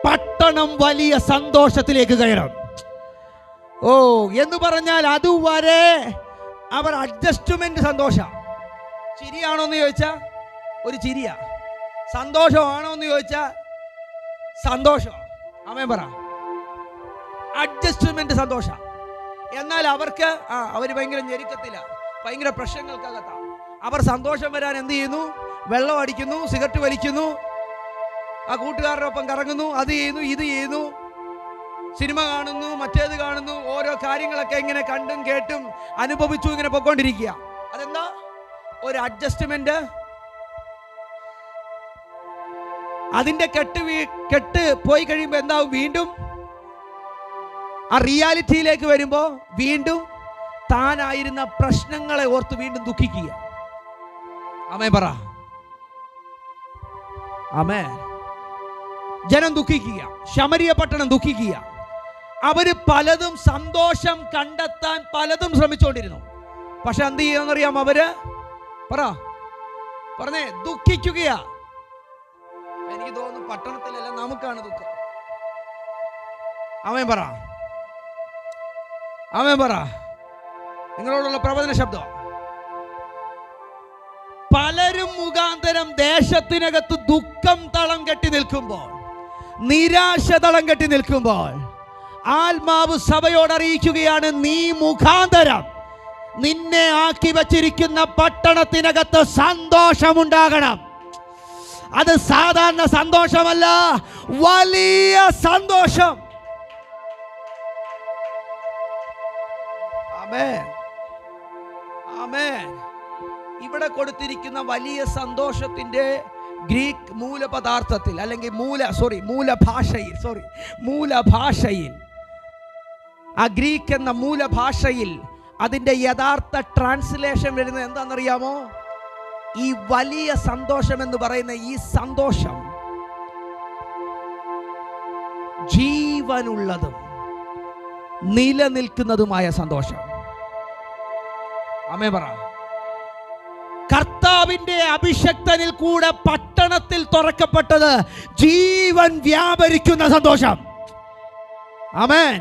പട്ടണം വലിയ സന്തോഷത്തിലേക്ക് കയറും. എന്ന് പറഞ്ഞാൽ അതുവരെ അവർ അഡ്ജസ്റ്റ്മെന്റ് സന്തോഷം. ചിരിയാണോ എന്ന് ചോദിച്ചാൽ ഒരു ചിരിയാ. സന്തോഷമാണോ എന്ന് ചോദിച്ചാൽ സന്തോഷം. ആമേൻ പറ. അഡ്ജസ്റ്റ്മെന്റ് സന്തോഷം. എന്നാൽ അവർക്ക് അവർ ഭയങ്കര ഞെരുക്കത്തില്ല, ഭയങ്കര പ്രശ്നങ്ങൾക്കകത്താ. അവർ സന്തോഷം വരാൻ എന്ത് ചെയ്യുന്നു? വെള്ളം അടിക്കുന്നു, സിഗരറ്റ് വലിക്കുന്നു, ആ കൂട്ടുകാരുടെ ഒപ്പം കറങ്ങുന്നു, അത് ചെയ്യുന്നു, ഇത് ചെയ്യുന്നു, സിനിമ കാണുന്നു, മറ്റേത് കാണുന്നു, ഓരോ കാര്യങ്ങളൊക്കെ ഇങ്ങനെ കണ്ടും കേട്ടും അനുഭവിച്ചു ഇങ്ങനെ പൊയ്ക്കൊണ്ടിരിക്കുക. അതെന്താ? ഒരു അഡ്ജസ്റ്റ്മെന്റ്. അതിന്റെ കെട്ട് പോയി കഴിയുമ്പോൾ എന്താവും? വീണ്ടും ആ റിയാലിറ്റിയിലേക്ക് വരുമ്പോൾ വീണ്ടും താനായിരുന്ന പ്രശ്നങ്ങളെ ഓർത്ത് വീണ്ടും ദുഃഖിക്കുക. ആമേൻ പറ. ആമേൻ. ജനം ദുഃഖിക്കുക, ശമരിയ പട്ടണം ദുഃഖിക്കുക. അവര് പലതും സന്തോഷം കണ്ടെത്താൻ പലതും ശ്രമിച്ചുകൊണ്ടിരുന്നു. പക്ഷെ എന്ത് ചെയ്യാന്നറിയാം? അവര് പറഞ്ഞേ ദുഃഖിക്കുകയാ. എനിക്ക് തോന്നുന്നു പട്ടണത്തിലല്ല നമുക്കാണ് ദുഃഖം. ആമേൻ പറ. ആമേൻ പറ. നിങ്ങളോടുള്ള പ്രവചന ശബ്ദം. പലരും മുഖാന്തരം ദേശത്തിനകത്ത് ദുഃഖം തളം കെട്ടി നിൽക്കുമ്പോൾ, നിരാശ തളം കെട്ടി നിൽക്കുമ്പോൾ, ആത്മാവ് സഭയോട് അറിയിക്കുകയാണ്, നീ മുഖാന്തരം നിന്നെ ആക്കി വച്ചിരിക്കുന്ന പട്ടണത്തിനകത്ത് സന്തോഷമുണ്ടാകണം. അത് സാധാരണ സന്തോഷമല്ല, വലിയ സന്തോഷം. ആമേൻ. ആമേൻ. ഇവിടെ കൊടുത്തിരിക്കുന്ന വലിയ സന്തോഷത്തിന്റെ ഗ്രീക്ക് മൂലപദാർത്ഥത്തിൽ അല്ലെങ്കിൽ മൂലഭാഷയിൽ ആ ഗ്രീക്ക് എന്ന മൂലഭാഷയിൽ അതിന്റെ യഥാർത്ഥ ട്രാൻസ്ലേഷൻ വരുന്നത് എന്താണെന്നറിയാമോ? ഈ വലിയ സന്തോഷം എന്ന് പറയുന്ന ഈ സന്തോഷം ജീവനുള്ളതും നിലനിൽക്കുന്നതുമായ സന്തോഷം. ആമേൻ പറ. കർത്താവിന്റെ അഭിഷക്തനിൽ കൂടെ പട്ടണത്തിൽ തുറക്കപ്പെട്ടത് ജീവൻ വ്യാപരിക്കുന്ന സന്തോഷം. ആമേൻ.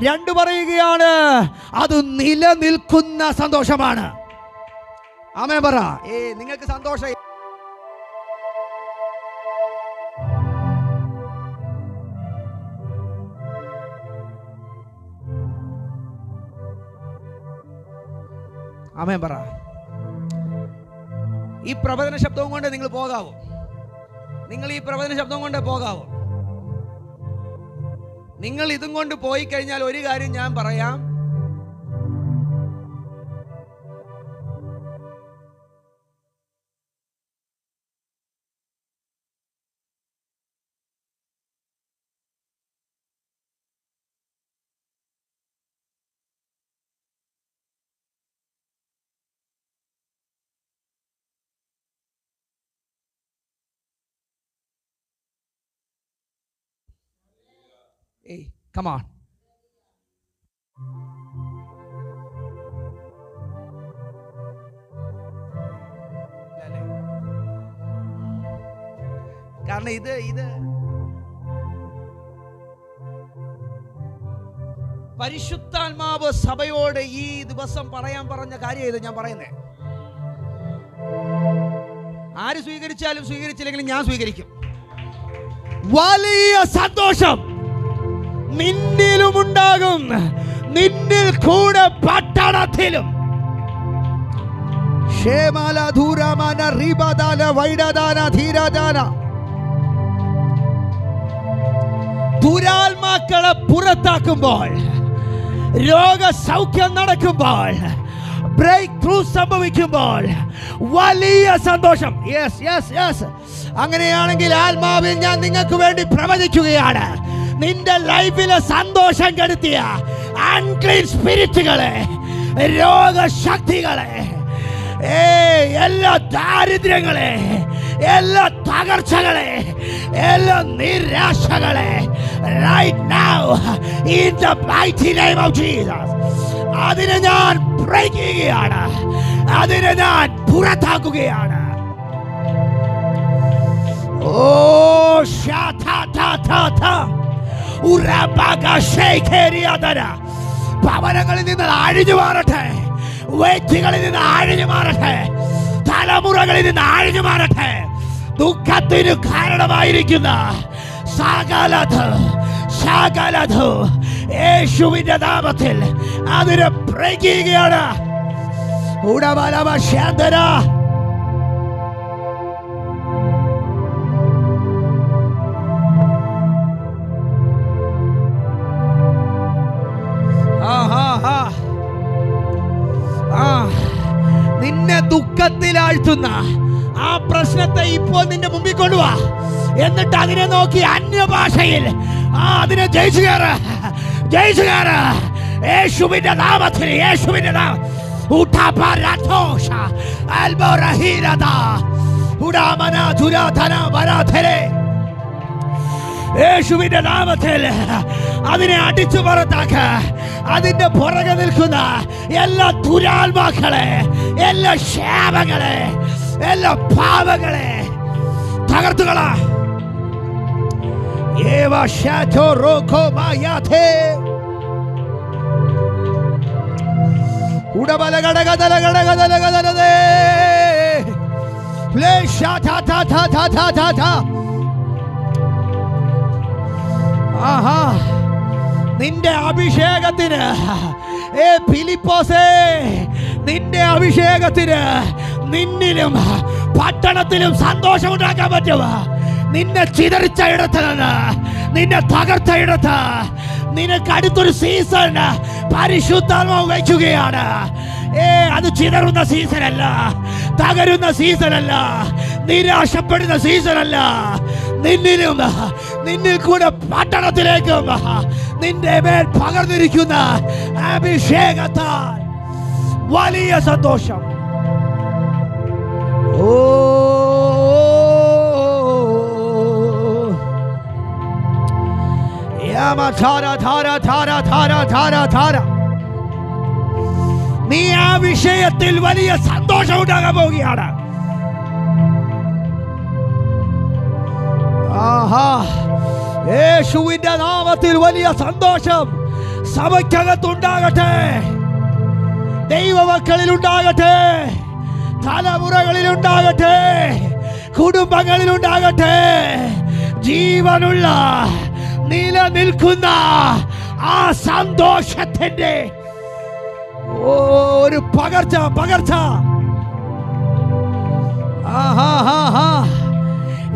രണ്ടു പറയുകയാണ്, അത് നിലനിൽക്കുന്ന സന്തോഷമാണ്. ആമേൻ പറ. നിങ്ങൾക്ക് സന്തോഷം. ആമേൻ പറ. ഈ പ്രവചന ശബ്ദവും കൊണ്ട് നിങ്ങൾ പോകാവോ? നിങ്ങൾ ഈ പ്രവചന ശബ്ദം കൊണ്ട് പോകാവോ? നിങ്ങൾ ഇതും കൊണ്ട് പോയി കഴിഞ്ഞാൽ ഒരു കാര്യം ഞാൻ പറയാം, Hey, come on. കാരണം ഇത് പരിശുദ്ധാത്മാവ് സഭയോട് ഈ ദിവസം പറയാൻ പറഞ്ഞ കാര്യം ഇത് ഞാൻ പറയുന്നേ. ആര് സ്വീകരിച്ചാലും സ്വീകരിച്ചില്ലെങ്കിലും ഞാൻ സ്വീകരിക്കും. വലിയ സന്തോഷം നിന്നിലുമുണ്ടാകും, നിന്നിൽ കൂടെ പട്ടണത്തിലും. ദുരാത്മാക്കളെ പുറത്താക്കുമ്പോൾ, രോഗസൗഖ്യം നടക്കുമ്പോൾ, ബ്രേക്ക് ത്രൂ സംഭവിക്കുമ്പോൾ വലിയ സന്തോഷം. Yes yes yes. അങ്ങനെയാണെങ്കിൽ ആത്മാവിൽ ഞാൻ നിങ്ങൾക്ക് വേണ്ടി പ്രവചിക്കുകയാണ്, നിന്റെ ലൈഫിലെ സന്തോഷം കെടുത്തിയ അൺക്ലീൻ സ്പിരിറ്റുകളെ, രോഗശക്തികളെ, എല്ലാ ദാരിദ്ര്യങ്ങളെ, എല്ലാ തകർച്ചകളെ, എല്ലാ നിരാശകളെ right now in the mighty name of Jesus, അതിനെ ഞാൻ ബ്രേക്ക് ചെയ്യുകയാണ്, അതിനെ ഞാൻ പുറത്താക്കുകയാണ്. ഓ ഭവനങ്ങളിൽ നിന്ന് അഴിഞ്ഞു മാറട്ടെ, വ്യക്തികളിൽ നിന്ന് അഴിഞ്ഞു മാറട്ടെ, തലമുറകളിൽ നിന്ന് അഴിഞ്ഞു മാറട്ടെ. ദുഃഖത്തിന് കാരണമായിരിക്കുന്ന സകലത് യേശുവിന്റെ നാമത്തിൽ അതിനെ ബ്രേക്ക് ചെയ്യുകയാണ്. ഉടമലവശാന്തര നിന്നെ ദുഃഖത്തിലാഴ്ത്തുന്ന ആ പ്രശ്നത്തെ ഇപ്പോൾ നിന്റെ മുമ്പിൽ കൊണ്ടുവാ. എന്നിട്ട് അതിനെ നോക്കി അന്യഭാഷയിൽ അതിനെ ജയിച്ചു കയറ്, ജയിച്ചു കയറ്. യേശുവിന്റെ നാമത്തിൽ, യേശുവിന്റെ നാമം. യേശുവിന്റെ നാമത്തിൽ അതിനെ അടിച്ചു പുറത്താക്ക. അതിന്റെ പുറകെ നിൽക്കുന്ന എല്ലാ ദുരാത്മാക്കളെ, എല്ലാ ശാപങ്ങളെ, എല്ലാ പാപങ്ങളെ തകർത്തുകള. നിന്റെ അഭിഷേകത്തിന്, ഫിലിപ്പോസേ, നിന്റെ അഭിഷേകത്തിന് നിന്നിലും പട്ടണത്തിലും സന്തോഷം ഉണ്ടാക്കാൻ പറ്റുക. നിന്നെ ചിതറിച്ച ഇടത്ത് നിന്ന്, നിന്നെ തകർത്ത ഇടത്ത് നിനക്ക് അടുത്തൊരു സീസൺ പരിശുദ്ധാത്മാവ് വയ്ക്കുകയാണ്. അത് ചിതറുന്ന സീസണല്ല, തകരുന്ന സീസണല്ല, നിരാശപ്പെടുന്ന സീസണല്ല. നിന്നിലും നിന്നിൽ കൂടെ പട്ടണത്തിലേക്കും നിന്റെ മേൽ പകർന്നിരിക്കുന്ന അഭിഷേകത്താൽ വലിയ സന്തോഷം. നീ ആ വിഷയത്തിൽ വലിയ സന്തോഷം ഉണ്ടാകാൻ പോവുകയാണ്. യേശുവിന്റെ നാമത്തിൽ വലിയ സന്തോഷം സഭയ്ക്കകത്തുണ്ടാകട്ടെ, ദൈവമക്കളിൽ ഉണ്ടാകട്ടെ, തലമുറകളിൽ ഉണ്ടാകട്ടെ, കുടുംബങ്ങളിൽ ഉണ്ടാകട്ടെ. ജീവനുള്ള നിലനിൽക്കുന്ന ആ സന്തോഷത്തിന്റെ ഒരു പകർച്ച.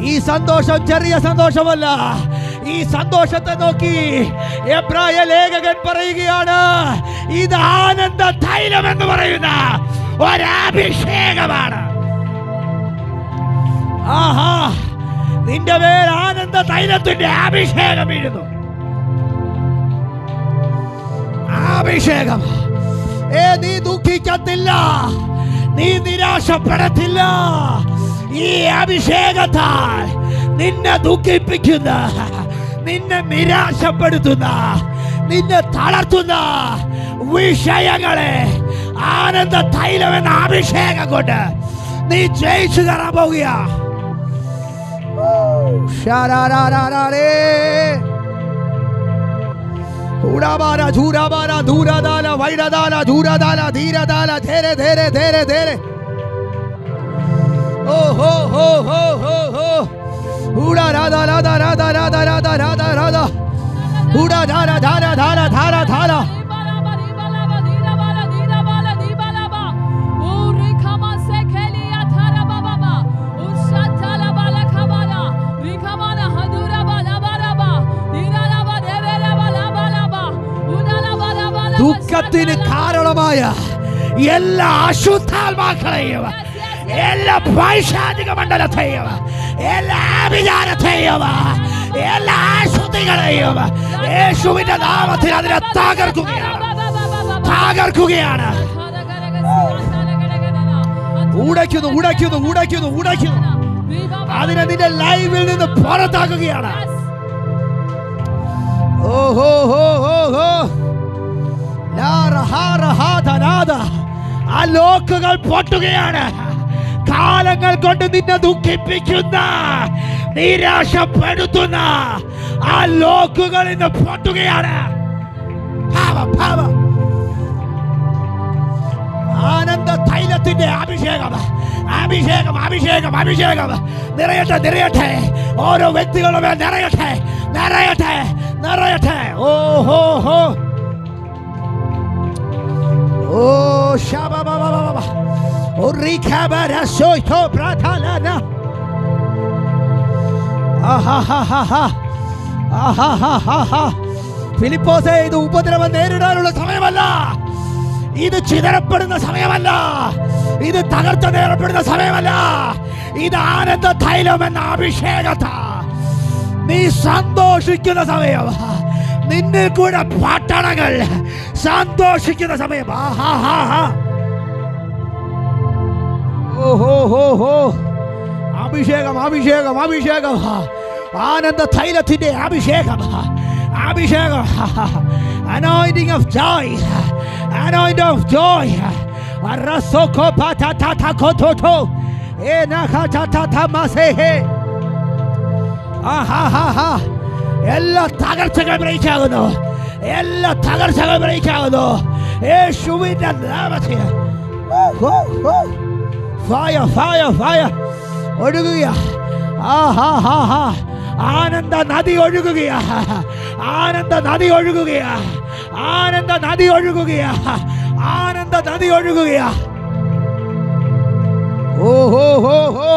ഈ സന്തോഷം ചെറിയ സന്തോഷമല്ല. ഈ സന്തോഷത്തെ നോക്കി എബ്രായ ലേഖകൻ പറയുകയാണ്, ഇത് ആനന്ദ തൈലം എന്ന് പറയുന്ന ഒരഭിഷേകമാണ്. നിന്റെ മേൽ ആനന്ദ തൈലത്തിന്റെ അഭിഷേകം വീഴുന്നു. അഭിഷേകം. നീ ദുഃഖിക്കത്തില്ല, നീ നിരാശപ്പെടത്തില്ല. ഈ അഭിഷേകത്താൽ നിന്നെ ദുഃഖിപ്പിക്കുന്ന, നിന്നെ നിരാശപ്പെടുത്തുന്ന, നിന്നെ തളർത്തുന്ന വിഷയങ്ങളെ ആനന്ദ തൈലം എന്ന അഭിഷേകം കൊണ്ട് നീ ജയിച്ചു കയറാൻ പോവുക. ഉടാബാല ധൂരാബാല ധൂരദാല വൈഡദാല ധൂരദാല ധീരദാല ധേരെ ധേരെ ധേരെ ധേരെ. ഓ ഹോ ഹോ ഹോ ഹോ ഹോ. ഉടാ രാധാ രാധാ രാധാ രാധാ രാധാ രാധാ രാധാ. ഉടാ ധാര ധാര ധാര ധാര ധാര. ദുഃഖത്തിന് കാരണമായ എല്ലാ അശുദ്ധാത്മാക്കളെയും, എല്ലാ പൈശാചിക മണ്ഡലത്തെയും, എല്ലാ വിചാരത്തെയും, എല്ലാ അശുദ്ധികളെയും യേശുവിന്റെ നാമത്തിൽ അതിനെ തകർക്കുകയാണ്. ഉടയ്ക്കുന്നു ഉടയ്ക്കുന്നു ഉടയ്ക്കുന്നു ഉടയ്ക്കുന്നു. അതിനെ നിന്റെ ലൈവിൽ നിന്ന് പുറത്താക്കുകയാണ്. ഓഹോ ഹോ ഹോ ഹോ. ആ ലോക്കുകൾ പൊട്ടുകയാണ്. കാലങ്ങൾ കൊണ്ട് നിന്നെ ദുഃഖിപ്പിക്കുന്ന, നിരാശപ്പെടുത്തുന്ന ആ ലോക്കുകൾ ഇന്ന് പൊട്ടുകയാണ്. ആനന്ദ തൈലത്തിന്റെ അഭിഷേകം, അഭിഷേകം, അഭിഷേകം, അഭിഷേകം നിറയട്ടെ, നിറയട്ടെ. ഓരോ വ്യക്തികളുടെ മേൽ നിറയട്ടെ, നിറയട്ടെ, നിറയട്ടെ. ഓഹോ ഹോ. Oh, shaba ba ba ba ba. Oh, rikabara soito bratalana. Aha ha ha ha. Aha ha ha ha. ഫിലിപ്പോസേ, ഇത് ഉപദ്രവം നേരിടാനുള്ള സമയമല്ല, ഇത് ചിതറപ്പെടുന്ന സമയമല്ല. ഇത് തകർച്ച നേരപ്പെടുന്ന സമയമല്ല. ഇത് ആനന്ദ തൈലം എന്ന അഭിഷേകത്താ നീ സന്തോഷിക്കുന്ന സമയം. നിന്നിൽ കൂടെ പട്ടണങ്ങൾ സന്തോഷിക്കുന്ന സമയം. അഭിഷേകം, അഭിഷേകം, അഭിഷേകം, ആനന്ദ തൈലത്തിന്റെ അഭിഷേകം, അഭിഷേകം. Anointing of joy, anointing of joy. Arasoko patata kototo, enakatata masehe. എല്ലാ തകർച്ചകൾ ബ്രേക്കാകുന്നു, എല്ലാ തകർച്ചകൾ ബ്രേക്കാകുന്നു യേശുവിന്റെ നാമത്തിൽ. ഫയർ, ഫയർ, ഫയർ ഒഴുകുക. ആനന്ദ നദി ഒഴുകുക, ആനന്ദ നദി ഒഴുകുക, ആനന്ദ നദി ഒഴുകുക, ആനന്ദ നദി ഒഴുകുക. ഓഹോ ഹോ ഹോ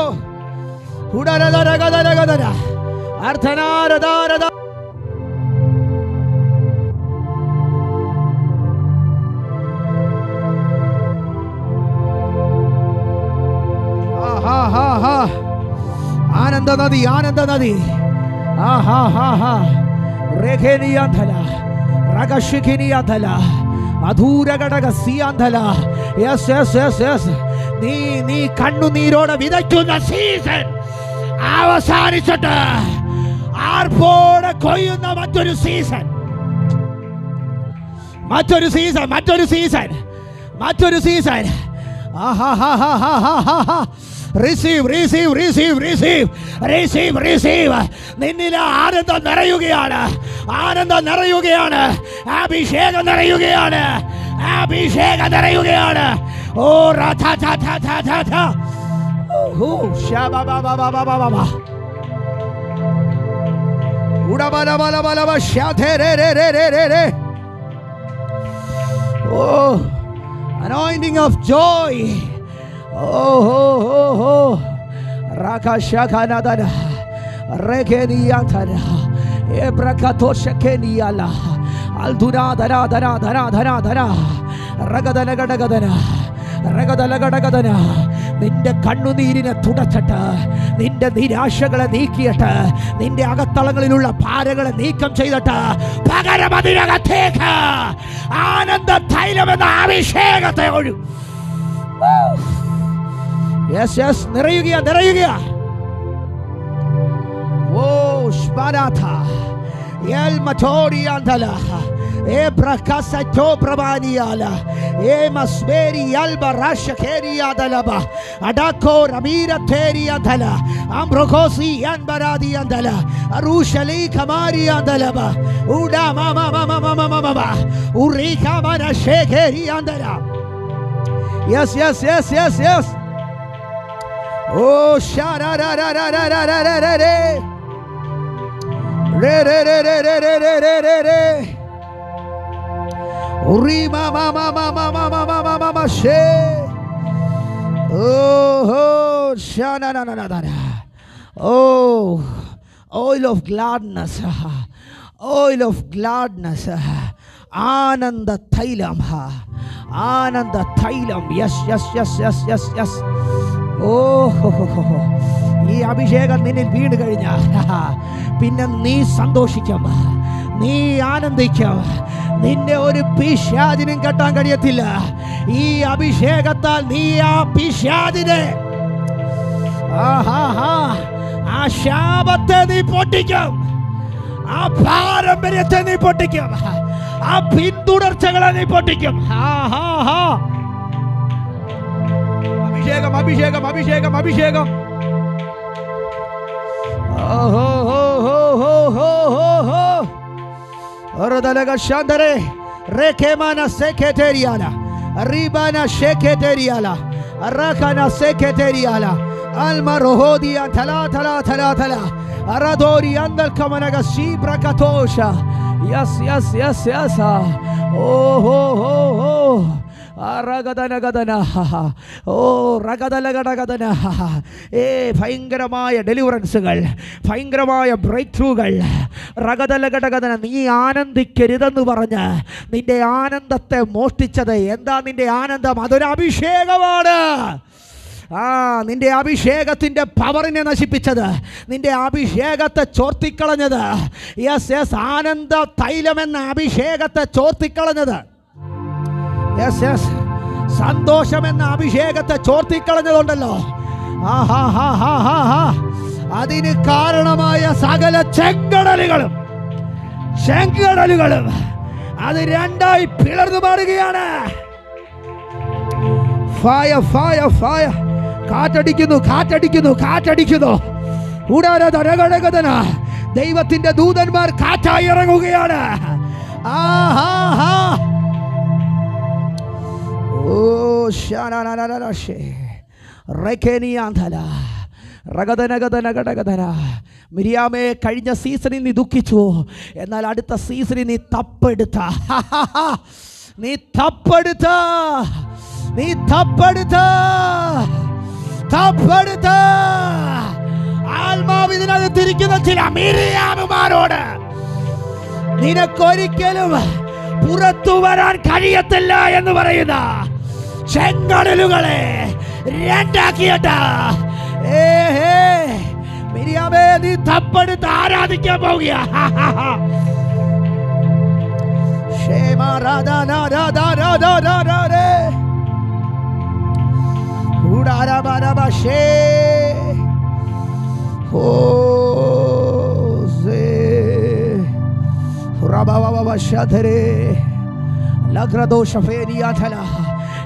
ഉടരദരഗദരഗദര അർത്ഥനാരദാരദ. ആനന്ദ നദി, ആനന്ദ നദി. രേഖനിയാന്ധല രകശിഖിനിയാന്ധല അധൂരഘടകസിയാന്ധല. Yes yes yes yes. നീ കണ്ണുനീരോടെ വിതയ്ക്കുന്ന സീസൺ അവസാനിച്ചിട്ട് ആർപ്പോടെ കൊയ്യുന്ന മറ്റൊരു സീസൺ, മറ്റൊരു സീസൺ, മറ്റൊരു സീസൺ, മറ്റൊരു season. Receive, receive, receive, receive, receive, receive. നിന്നിൽ ആനന്ദം നിറയുകയാണ്, ആനന്ദം നിറയുകയാണ്, അഭിഷേകം നിറയുകയാണ്, അഭിഷേകം നിറയുകയാണ്. ഓ രാധ ധ ധ ധ ധ ധ. ഓ ശബ ബ ബ ബ ബ ബ ബ. ഉട ബല ബല ബല ബ ശധേ രേ രേ രേ രേ രേ രേ. ഓ anointing of joy. Oh, Rakashakanadana, Rekeniantana, Ebrakatoshakeniala, Alduna, Dana, Dana, Dana, Dana, Dana, Ragadanagadana, Ragadanagadana. നിന്റെ കണ്ണുനീരിനെ തുടച്ചിട്ട്, നിന്റെ നിരാശകളെ നീക്കിയിട്ട്, നിന്റെ അകത്തളങ്ങളിലുള്ള ഭാരങ്ങളെ നീക്കം ചെയ്തിട്ട് പകരം അതിനകത്തേക്ക് ആനന്ദ തൈലമെന്ന അഭിഷേകത്തെ ഒഴു. Yes yes. നിറയുക, നിറയുക. ഓ സ്മരാഥ എൽ മറ്റോറിയാന്തല എ പ്രകാശോ പ്രഭാനിയാല എ മസ്മേരി അൽബ രാഷകേരിയാദലബ അഡാക്കോ റമീര തേരിയാദല അംബ്രോകോസി അൻബരാദിയാദല അറൂഷലി കമാരിയാദലബ ഉഡാ മാമാ മാമാ മാമാ മാമാ ഉറിക മന ഷേഖേരിയാദല. Yes yes yes yes yes. Oh shara ra ra ra ra ra ra ra ra re re re re re re re re re re re uri ma ma ma ma ma ma ma ma ma ma ma she. Oh shana na na na na. Oh oil of gladness, oil of gladness. Ananda thailam, Ananda thailam. Yes yes yes yes yes yes. ഈ അഭിഷേകം നിന്നിൽ വീണ് കഴിഞ്ഞാൽ പിന്നെ നീ സന്തോഷിക്കും, നീ ആനന്ദിക്കും. നിന്നെ ഒരു പിശാചിനും കെട്ടാൻ കഴിയത്തില്ല. ഈ അഭിഷേകത്താൽ നീ ആ പിശാചിനെ, ആ ശാപത്തെ നീ പൊട്ടിക്കും, ആ പാരമ്പര്യത്തെ നീ പൊട്ടിക്കും, ആ പിന്തുടർച്ചകളെ നീ പൊട്ടിക്കും. അഭിഷേകം, അഭിഷേകം, അഭിഷേകം, അഭിഷേകം. Orodalagashantare rekemana seketeriala ribana sheketeriala arakana seketeriala alma rohodi antala tala tala tala aradori andal kamanaga sibra katosha. Yes yes yes yes. Oh oh oh oh ഭയങ്കരമായ ഡെലിവറൻസുകൾ, ഭയങ്കരമായ ബ്രേക്ക് ത്രൂകൾ. റഗതലഘടകഥന. നീ ആനന്ദിക്കരുതെന്ന് പറഞ്ഞ് നിന്റെ ആനന്ദത്തെ മോഷ്ടിച്ചത് എന്താ? നിന്റെ ആനന്ദം അതൊരു അഭിഷേകമാണ്. നിന്റെ അഭിഷേകത്തിൻ്റെ പവറിനെ നശിപ്പിച്ചത്, നിന്റെ അഭിഷേകത്തെ ചോർത്തിക്കളഞ്ഞത്. യെസ് യെസ്, ആനന്ദ തൈലമെന്ന അഭിഷേകത്തെ ചോർത്തിക്കളഞ്ഞത്. Yes yes, സന്തോഷമെന്ന അഭിഷേകത്തെ ചോർത്തിക്കളഞ്ഞതുണ്ടല്ലോ. അതിന് കാരണമായ സകല ചെങ്കടലുകളും അത് രണ്ടായി പിളർന്നു മാറുകയാണ്. Fire fire fire. കാറ്റടിക്കുന്നു. ഉടരതരകടകഥന. ദൈവത്തിന്റെ ദൂതന്മാർ കാറ്റായി ഇറങ്ങുകയാണ്. മിരിയാമേ, കഴിഞ്ഞ സീസണിൽ നീ ദുഃഖിച്ചു, എന്നാൽ അടുത്ത സീസണിൽ നീ തപ്പെടുത്ത ആത്മാവിനകത്തിരിക്കുന്ന ചില മിരിയാമുമാരോട് നിനക്കൊരിക്കലും പുറത്തു വരാൻ കഴിയത്തില്ല എന്ന് പറയുന്ന ചെങ്കടലുകളെ രണ്ടാക്കിയിട്ട് മിരിയാമേ, നീ തപ്പെടുത്ത് ആരാധിക്കാൻ പോവുക.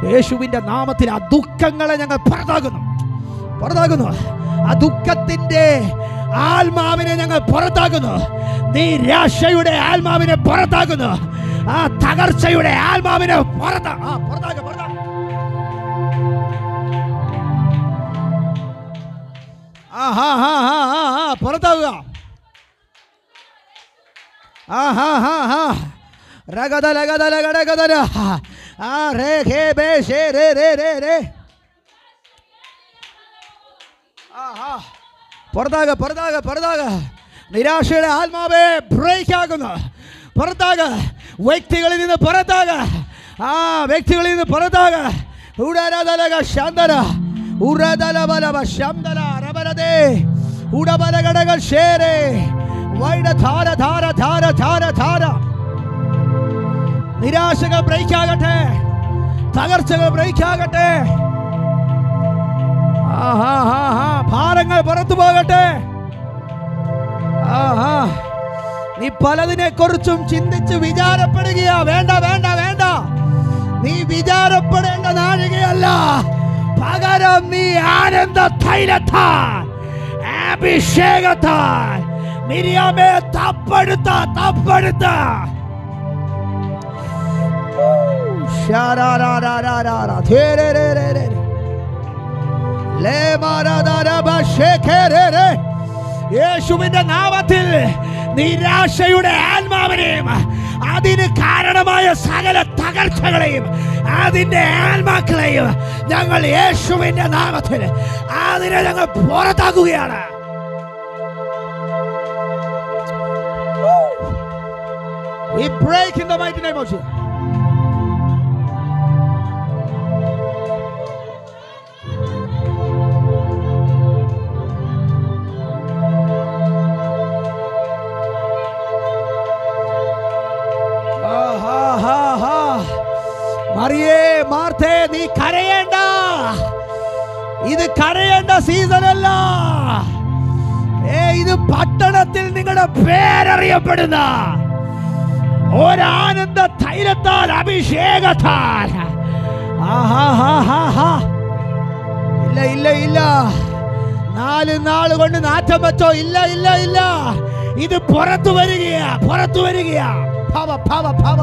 യേശുവിന്റെ നാമത്തിൽ ആ ദുഃഖങ്ങളെ ഞങ്ങൾ പുറത്താകുന്നു. ആ ദുഃഖത്തിന്റെ ആത്മാവിനെ ഞങ്ങൾ പുറത്താകുന്നു. നിരാശയുടെ ആത്മാവിനെ പുറത്താകുന്നു. ആ തകർച്ചയുടെ ആത്മാവിനെ പുറത്താകുക. പുറത്താക. നിരാശയുടെ ആത്മാവെ ബ്രേക്ക് ആകുന്നു. വ്യക്തികളിൽ നിന്ന് പുറത്താക. നിരാശകൾ ബ്രേക്ക് ആകട്ടെ, തകർച്ചകൾ ബ്രേക്ക് ആകട്ടെ, ഭാരങ്ങൾ പുറത്തു പോകട്ടെ. നീ പലതിനെ കുറിച്ചും ചിന്തിച്ച് വിചാരപ്പെടുകയാ. വേണ്ട. നീ വിചാരപ്പെടേണ്ട നാഴികയല്ല. പകരം നീ ആനന്ദ തൈലത്താൽ, അഭിഷേകത്താൽ മിരിയാമേ തപ്പെടുത്ത. യേശുവിന്റെ നാമത്തിൽ നിരാശയുടെ ആത്മാവിനെയും അതിന് കാരണമായ സകല തകർച്ചകളെയും അതിന്റെ ആത്മാക്കളെയും ഞങ്ങൾ യേശുവിന്റെ നാമത്തിൽ അതിനെ ഞങ്ങൾ പുറത്താക്കുകയാണ്. We break in the mighty name of Jesus. മറിയേ, മാർത്തേ, നീ കരയേണ്ട. ഇത് കരയേണ്ട സീസണല്ല. ഇത് പട്ടണത്തിൽ നിങ്ങളുടെ പേരറിയപ്പെടുന്ന ഒരാനന്ദ തൈലത്താൽ, അഭിഷേകത്താൽ. ഇല്ല 4 നാൾ കൊണ്ട് നാറ്റം വെച്ചോ? ഇല്ല. ഇത് പുറത്തു വരികയാ. ഭവ.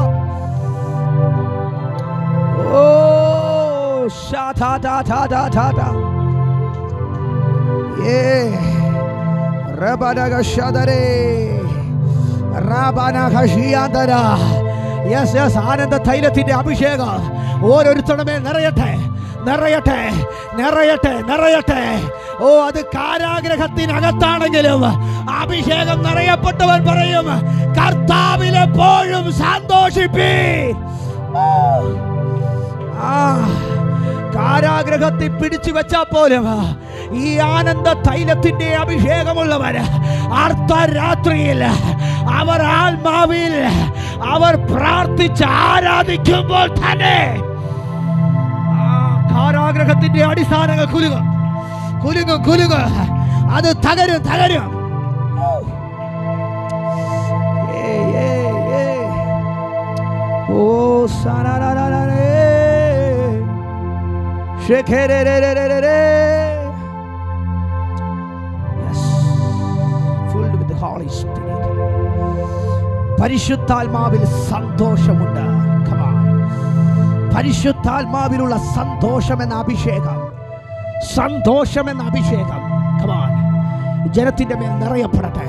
യെസ് യെസ്, ആനന്ദ തൈലത്തിന്റെ അഭിഷേകം ഓരോരുത്തരുടെ നിറയട്ടെ, നിറയട്ടെ, നിറയട്ടെ, നിറയട്ടെ. ഓ, അത് കാരാഗ്രഹത്തിനകത്താണെങ്കിലും അഭിഷേകം നിറയപ്പെട്ടവൻ പറയും, കർത്താവിൽ എപ്പോഴും സന്തോഷിപ്പീൻ. കാരാഗ്രഹത്തിൽ പിടിച്ചു വെച്ചാൽ പോലും ഈ ആനന്ദ തൈലത്തിന്റെ അഭിഷേകമുള്ളവർ അർദ്ധരാത്രിയിൽ അവർ ആത്മാവിൽ അവർ പ്രാർത്ഥിച്ച് ആരാധിക്കുമ്പോൾ തന്നെ കാരാഗ്രഹത്തിന്റെ അടിസ്ഥാനങ്ങൾ കുലുങ്ങും, കുലുങ്ങും, കുലുങ്ങും. അത് തകരും, തകരും. ഓ പരിശുദ്ധാത്മാവിൽ സന്തോഷമുണ്ട്. പരിശുദ്ധാത്മാവിലുള്ള സന്തോഷം എന്ന അഭിഷേകം, സന്തോഷം എന്ന അഭിഷേകം ജനത്തിന്റെ മേൽ നിറയപ്പെടട്ടെ.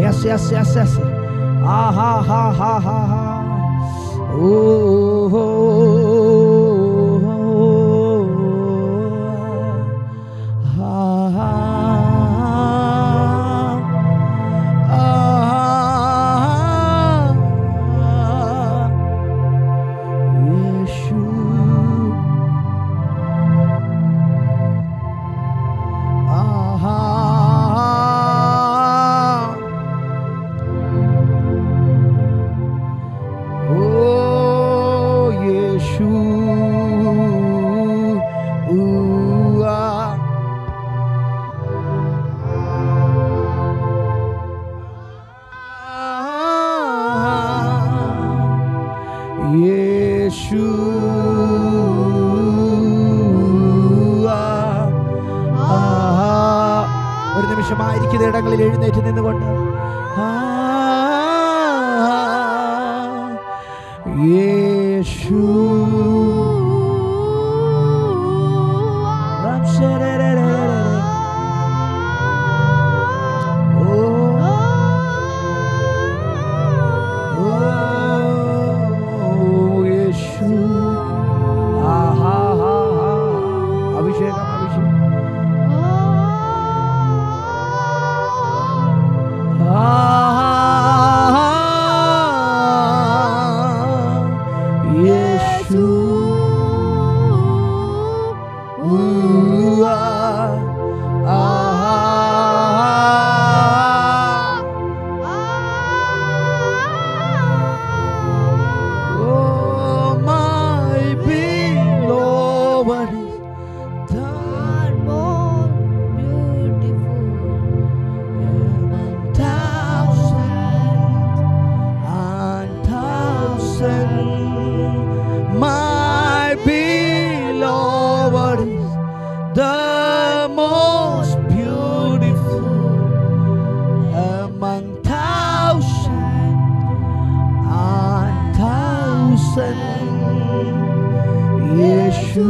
Yes yes yes yes. ആഹാ ഹാ ഹാ ഹാ ഹാ. ഓ ഒരു നിമിഷമായിരിക്കുന്ന ഇടങ്ങളിൽ എഴുന്നേറ്റ് നിന്നുകൊണ്ട് യേശു അഭിഷേകം, അഭിഷേകം. യേശു യേശു